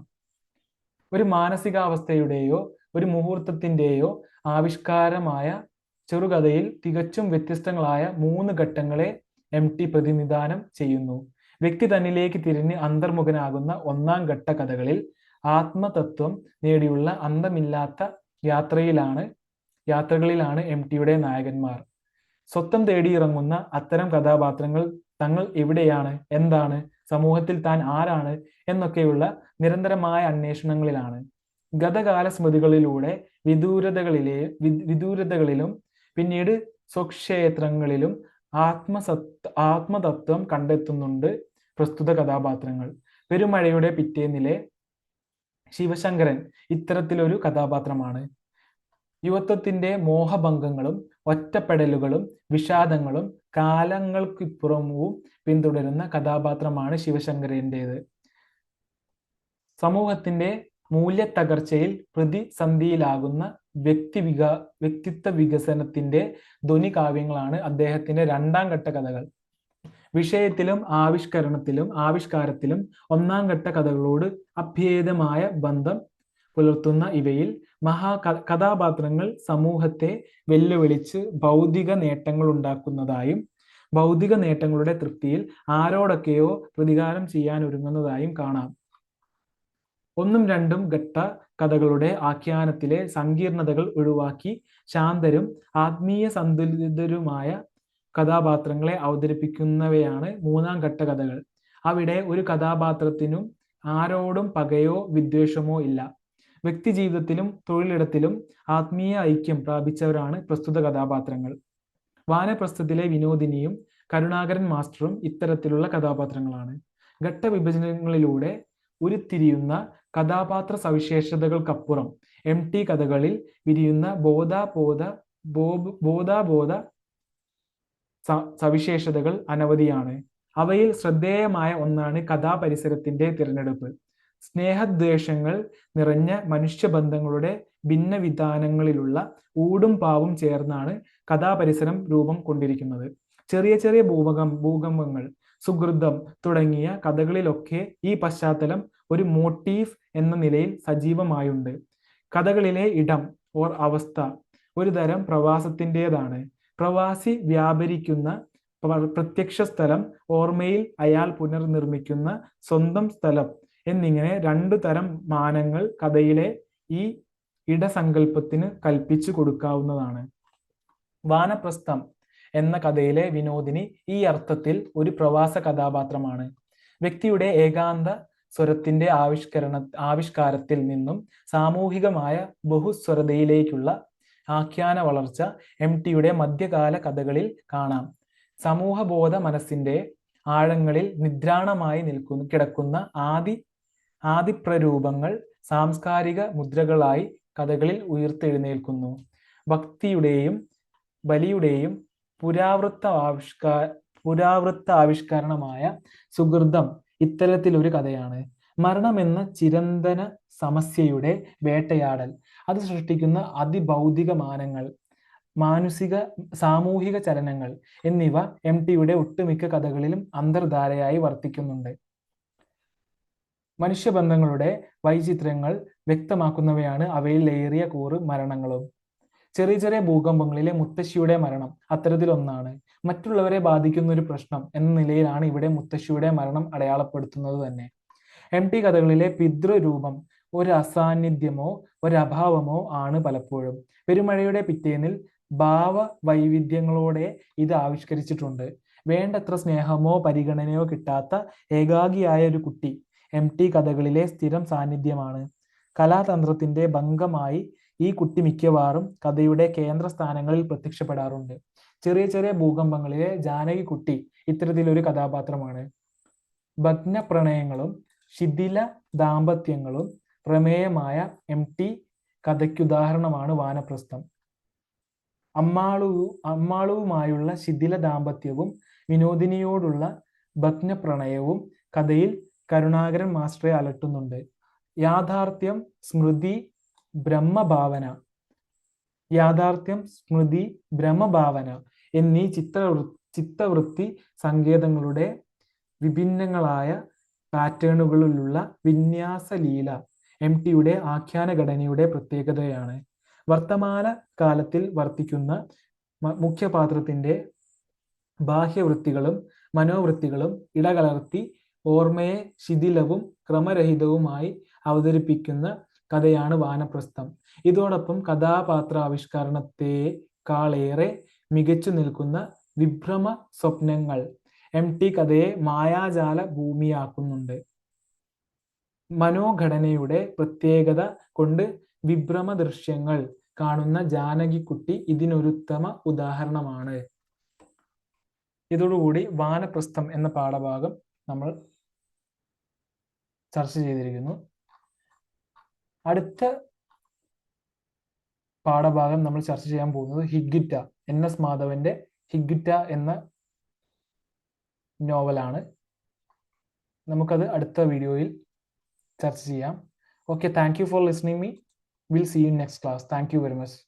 ഒരു മാനസികാവസ്ഥയുടെയോ ഒരു മുഹൂർത്തത്തിന്റെയോ ആവിഷ്കാരമായ ചെറുകഥയിൽ തികച്ചും വ്യത്യസ്തങ്ങളായ 3 ഘട്ടങ്ങളെ എം.ടി പ്രതിനിധാനം ചെയ്യുന്നു. വ്യക്തി തന്നിലേക്ക് തിരിഞ്ഞ് അന്തർമുഖനാകുന്ന 1-ാം ഘട്ട കഥകളിൽ ആത്മതത്വം നേടിയുള്ള അന്തമില്ലാത്ത യാത്രകളിലാണ് എം.ടിയുടെ നായകന്മാർ. സ്വത്വം തേടിയിറങ്ങുന്ന അത്തരം കഥാപാത്രങ്ങൾ തങ്ങൾ എവിടെയാണ്, എന്താണ്, സമൂഹത്തിൽ താൻ ആരാണ് എന്നൊക്കെയുള്ള നിരന്തരമായ അന്വേഷണങ്ങളിലാണ്. ഗതകാല സ്മൃതികളിലൂടെ വിദൂരതകളിലും പിന്നീട് സ്വക്ഷേത്രങ്ങളിലും ആത്മതത്വം കണ്ടെത്തുന്നുണ്ട് പ്രസ്തുത കഥാപാത്രങ്ങൾ. പെരുമഴയുടെ പിറ്റേന്നിലെ ശിവശങ്കരൻ ഇത്തരത്തിലൊരു കഥാപാത്രമാണ്. യുവത്വത്തിന്റെ മോഹഭംഗങ്ങളും ഒറ്റപ്പെടലുകളും വിഷാദങ്ങളും കാലങ്ങൾക്കിപ്പുറവും പിന്തുടരുന്ന കഥാപാത്രമാണ് ശിവശങ്കരന്റേത്. സമൂഹത്തിന്റെ മൂല്യത്തകർച്ചയിൽ പ്രതിസന്ധിയിലാകുന്ന വ്യക്തിത്വ വികസനത്തിന്റെ ധ്വനികാവ്യങ്ങളാണ് അദ്ദേഹത്തിന്റെ 2-ാം ഘട്ട കഥകൾ. വിഷയത്തിലും ആവിഷ്കാരത്തിലും 1-ാം ഘട്ട കഥകളോട് അഭേദ്യമായ ബന്ധം പുലർത്തുന്ന ഇവയിൽ കഥാപാത്രങ്ങൾ സമൂഹത്തെ വെല്ലുവിളിച്ച് ഭൗതിക നേട്ടങ്ങൾ ഉണ്ടാക്കുന്നതായും ഭൗതിക നേട്ടങ്ങളുടെ തൃപ്തിയിൽ ആരോടൊക്കെയോ പ്രതികാരം ചെയ്യാൻ ഒരുങ്ങുന്നതായും കാണാം. 1-ഉം 2-ഉം ഘട്ട കഥകളുടെ ആഖ്യാനത്തിലെ സങ്കീർണതകൾ ഒഴിവാക്കി ശാന്തരും ആത്മീയ സന്തുലിതരുമായ കഥാപാത്രങ്ങളെ അവതരിപ്പിക്കുന്നവയാണ് 3-ാം ഘട്ട കഥകൾ. അവിടെ ഒരു കഥാപാത്രത്തിനും ആരോടും പകയോ വിദ്വേഷമോ ഇല്ല. വ്യക്തി ജീവിതത്തിലും തൊഴിലിടത്തിലും ആത്മീയ ഐക്യം പ്രാപിച്ചവരാണ് പ്രസ്തുത കഥാപാത്രങ്ങൾ. വാനപ്രസ്ഥത്തിലെ വിനോദിനിയും കരുണാകരൻ മാസ്റ്ററും ഇത്തരത്തിലുള്ള കഥാപാത്രങ്ങളാണ്. ഘട്ടവിഭജനങ്ങളിലൂടെ ഉരുത്തിരിയുന്ന കഥാപാത്ര സവിശേഷതകൾക്കപ്പുറം എം.ടി കഥകളിൽ വിരിയുന്ന ബോധാബോധ സവിശേഷതകൾ അനവധിയാണ്. അവയിൽ ശ്രദ്ധേയമായ ഒന്നാണ് കഥാപരിസരത്തിന്റെ തിരഞ്ഞെടുപ്പ്. സ്നേഹദ്വേഷങ്ങൾ നിറഞ്ഞ മനുഷ്യബന്ധങ്ങളുടെ ഭിന്നവിധാനങ്ങളിലുള്ള ഊടും പാവും ചേർന്നാണ് കഥാപരിസരം രൂപം കൊണ്ടിരിക്കുന്നത്. ചെറിയ ചെറിയ ഭൂകമ്പങ്ങൾ, സുഹൃതം തുടങ്ങിയ കഥകളിലൊക്കെ ഈ പശ്ചാത്തലം ഒരു മോട്ടീഫ് എന്ന നിലയിൽ സജീവമായുണ്ട്. കഥകളിലെ ഇടം ഓർ അവസ്ഥ ഒരു തരം പ്രവാസത്തിൻ്റെതാണ്. പ്രവാസി വ്യാപരിക്കുന്ന പ്രത്യക്ഷ സ്ഥലം, ഓർമ്മയിൽ അയാൾ പുനർനിർമ്മിക്കുന്ന സ്വന്തം സ്ഥലം എന്നിങ്ങനെ രണ്ടു തരം മാനങ്ങൾ കഥയിലെ ഈ ഇടസങ്കല്പത്തിന് കൽപ്പിച്ചു കൊടുക്കാവുന്നതാണ്. വാനപ്രസ്ഥം എന്ന കഥയിലെ വിനോദിനി ഈ അർത്ഥത്തിൽ ഒരു പ്രവാസ കഥാപാത്രമാണ്. വ്യക്തിയുടെ ഏകാന്ത സ്വരത്തിന്റെ ആവിഷ്കാരത്തിൽ നിന്നും സാമൂഹികമായ ബഹുസ്വരതയിലേക്കുള്ള ആഖ്യാന വളർച്ച എംടിയുടെ മധ്യകാല കഥകളിൽ കാണാം. സമൂഹബോധ മനസ്സിന്റെ ആഴങ്ങളിൽ നിദ്രാണമായി കിടക്കുന്ന ആദിപ്രരൂപങ്ങൾ സാംസ്കാരിക മുദ്രകളായി കഥകളിൽ ഉയർത്തെഴുന്നേൽക്കുന്നു. ഭക്തിയുടെയും ബലിയുടെയും പുരാവൃത്ത ആവിഷ്കരണമായ സുഹൃതം ഇത്തരത്തിലൊരു കഥയാണ്. മരണമെന്ന ചിരന്തന സമസ്യയുടെ വേട്ടയാടൽ, അത് സൃഷ്ടിക്കുന്ന അതിഭൗതിക മാനങ്ങൾ, സാമൂഹിക ചലനങ്ങൾ എന്നിവ എംടിയുടെ ഒട്ടുമിക്ക കഥകളിലും അന്തർധാരയായി വർത്തിക്കുന്നുണ്ട്. മനുഷ്യബന്ധങ്ങളുടെ വൈചിത്ര്യങ്ങൾ വ്യക്തമാക്കുന്നവയാണ് അവയിൽ ഏറിയ കൂറ് മരണങ്ങളും. ചെറിയ ചെറിയ ഭൂകമ്പങ്ങളിലെ മുത്തശ്ശിയുടെ മരണം അത്തരത്തിലൊന്നാണ്. മറ്റുള്ളവരെ ബാധിക്കുന്ന ഒരു പ്രശ്നം എന്ന നിലയിലാണ് ഇവിടെ മുത്തശ്ശിയുടെ മരണം അടയാളപ്പെടുത്തുന്നത് തന്നെ. എംടി കഥകളിലെ പിതൃരൂപം ഒരു അസാന്നിധ്യമോ ഒരഭാവമോ ആണ് പലപ്പോഴും. പെരുമഴയുടെ പിറ്റേന്നിൽ ഭാവ വൈവിധ്യങ്ങളോടെ ഇത് ആവിഷ്കരിച്ചിട്ടുണ്ട്. വേണ്ടത്ര സ്നേഹമോ പരിഗണനയോ കിട്ടാത്ത ഏകാഗിയായ ഒരു കുട്ടി എംടി കഥകളിലെ സ്ഥിരം സാന്നിധ്യമാണ്. കലാതന്ത്രത്തിന്റെ ഭംഗമായി ഈ കുട്ടി മിക്കവാറും കഥയുടെ കേന്ദ്ര സ്ഥാനങ്ങളിൽ പ്രത്യക്ഷപ്പെടാറുണ്ട്. ചെറിയ ചെറിയ ഭൂകമ്പങ്ങളിലെ ജാനകി കുട്ടി ഇത്തരത്തിലൊരു കഥാപാത്രമാണ്. ഭഗ്നപ്രണയങ്ങളും ശിഥില ദാമ്പത്യങ്ങളും പ്രമേയമായ എംടി കഥയ്ക്കുദാഹരണമാണ് വാനപ്രസ്ഥം. അമ്മാളുവുമായുള്ള ശിഥില ദാമ്പത്യവും വിനോദിനിയോടുള്ള ഭഗ്നപ്രണയവും കഥയിൽ കരുണാകരൻ മാസ്റ്ററെ അലട്ടുന്നുണ്ട്. യാഥാർത്ഥ്യം, സ്മൃതി, ഭ്രമഭാവന എന്നീ ചിത്തവൃത്തി സങ്കേതങ്ങളുടെ വിഭിന്നങ്ങളായ പാറ്റേണുകളിലുള്ള വിന്യാസലീല എംടിയുടെ ആഖ്യാന ഘടനയുടെ പ്രത്യേകതയാണ്. വർത്തമാന കാലത്തിൽ വർത്തിക്കുന്ന മുഖ്യപാത്രത്തിന്റെ ബാഹ്യവൃത്തികളും മനോവൃത്തികളും ഇടകലർത്തി ഓർമ്മയെ ശിഥിലവും ക്രമരഹിതവുമായി അവതരിപ്പിക്കുന്ന കഥയാണ് വാനപ്രസ്ഥം. ഇതോടൊപ്പം കഥാപാത്രാവിഷ്കരണത്തെക്കാളേറെ മികച്ചു നിൽക്കുന്ന വിഭ്രമ സ്വപ്നങ്ങൾ എംടി കഥയെ മായാജാല ഭൂമിയാക്കുന്നുണ്ട്. മനോഘടനയുടെ പ്രത്യേകത കൊണ്ട് വിഭ്രമ ദൃശ്യങ്ങൾ കാണുന്ന ജാനകിക്കുട്ടി ഇതിനൊരുത്തമ ഉദാഹരണമാണ്. ഇതോടുകൂടി വാനപ്രസ്ഥം എന്ന പാഠഭാഗം നമ്മൾ ചർച്ച ചെയ്തിരിക്കുന്നു. അടുത്ത പാഠഭാഗം നമ്മൾ ചർച്ച ചെയ്യാൻ പോകുന്നത് ഹിഗ്ഗിറ്റ, NS മാധവന്റെ ഹിഗ്ഗിറ്റ എന്ന നോവലാണ്. നമുക്കത് അടുത്ത വീഡിയോയിൽ ചർച്ച ചെയ്യാം. Okay, thank you for listening me. We'll see you in next class. Thank you very much.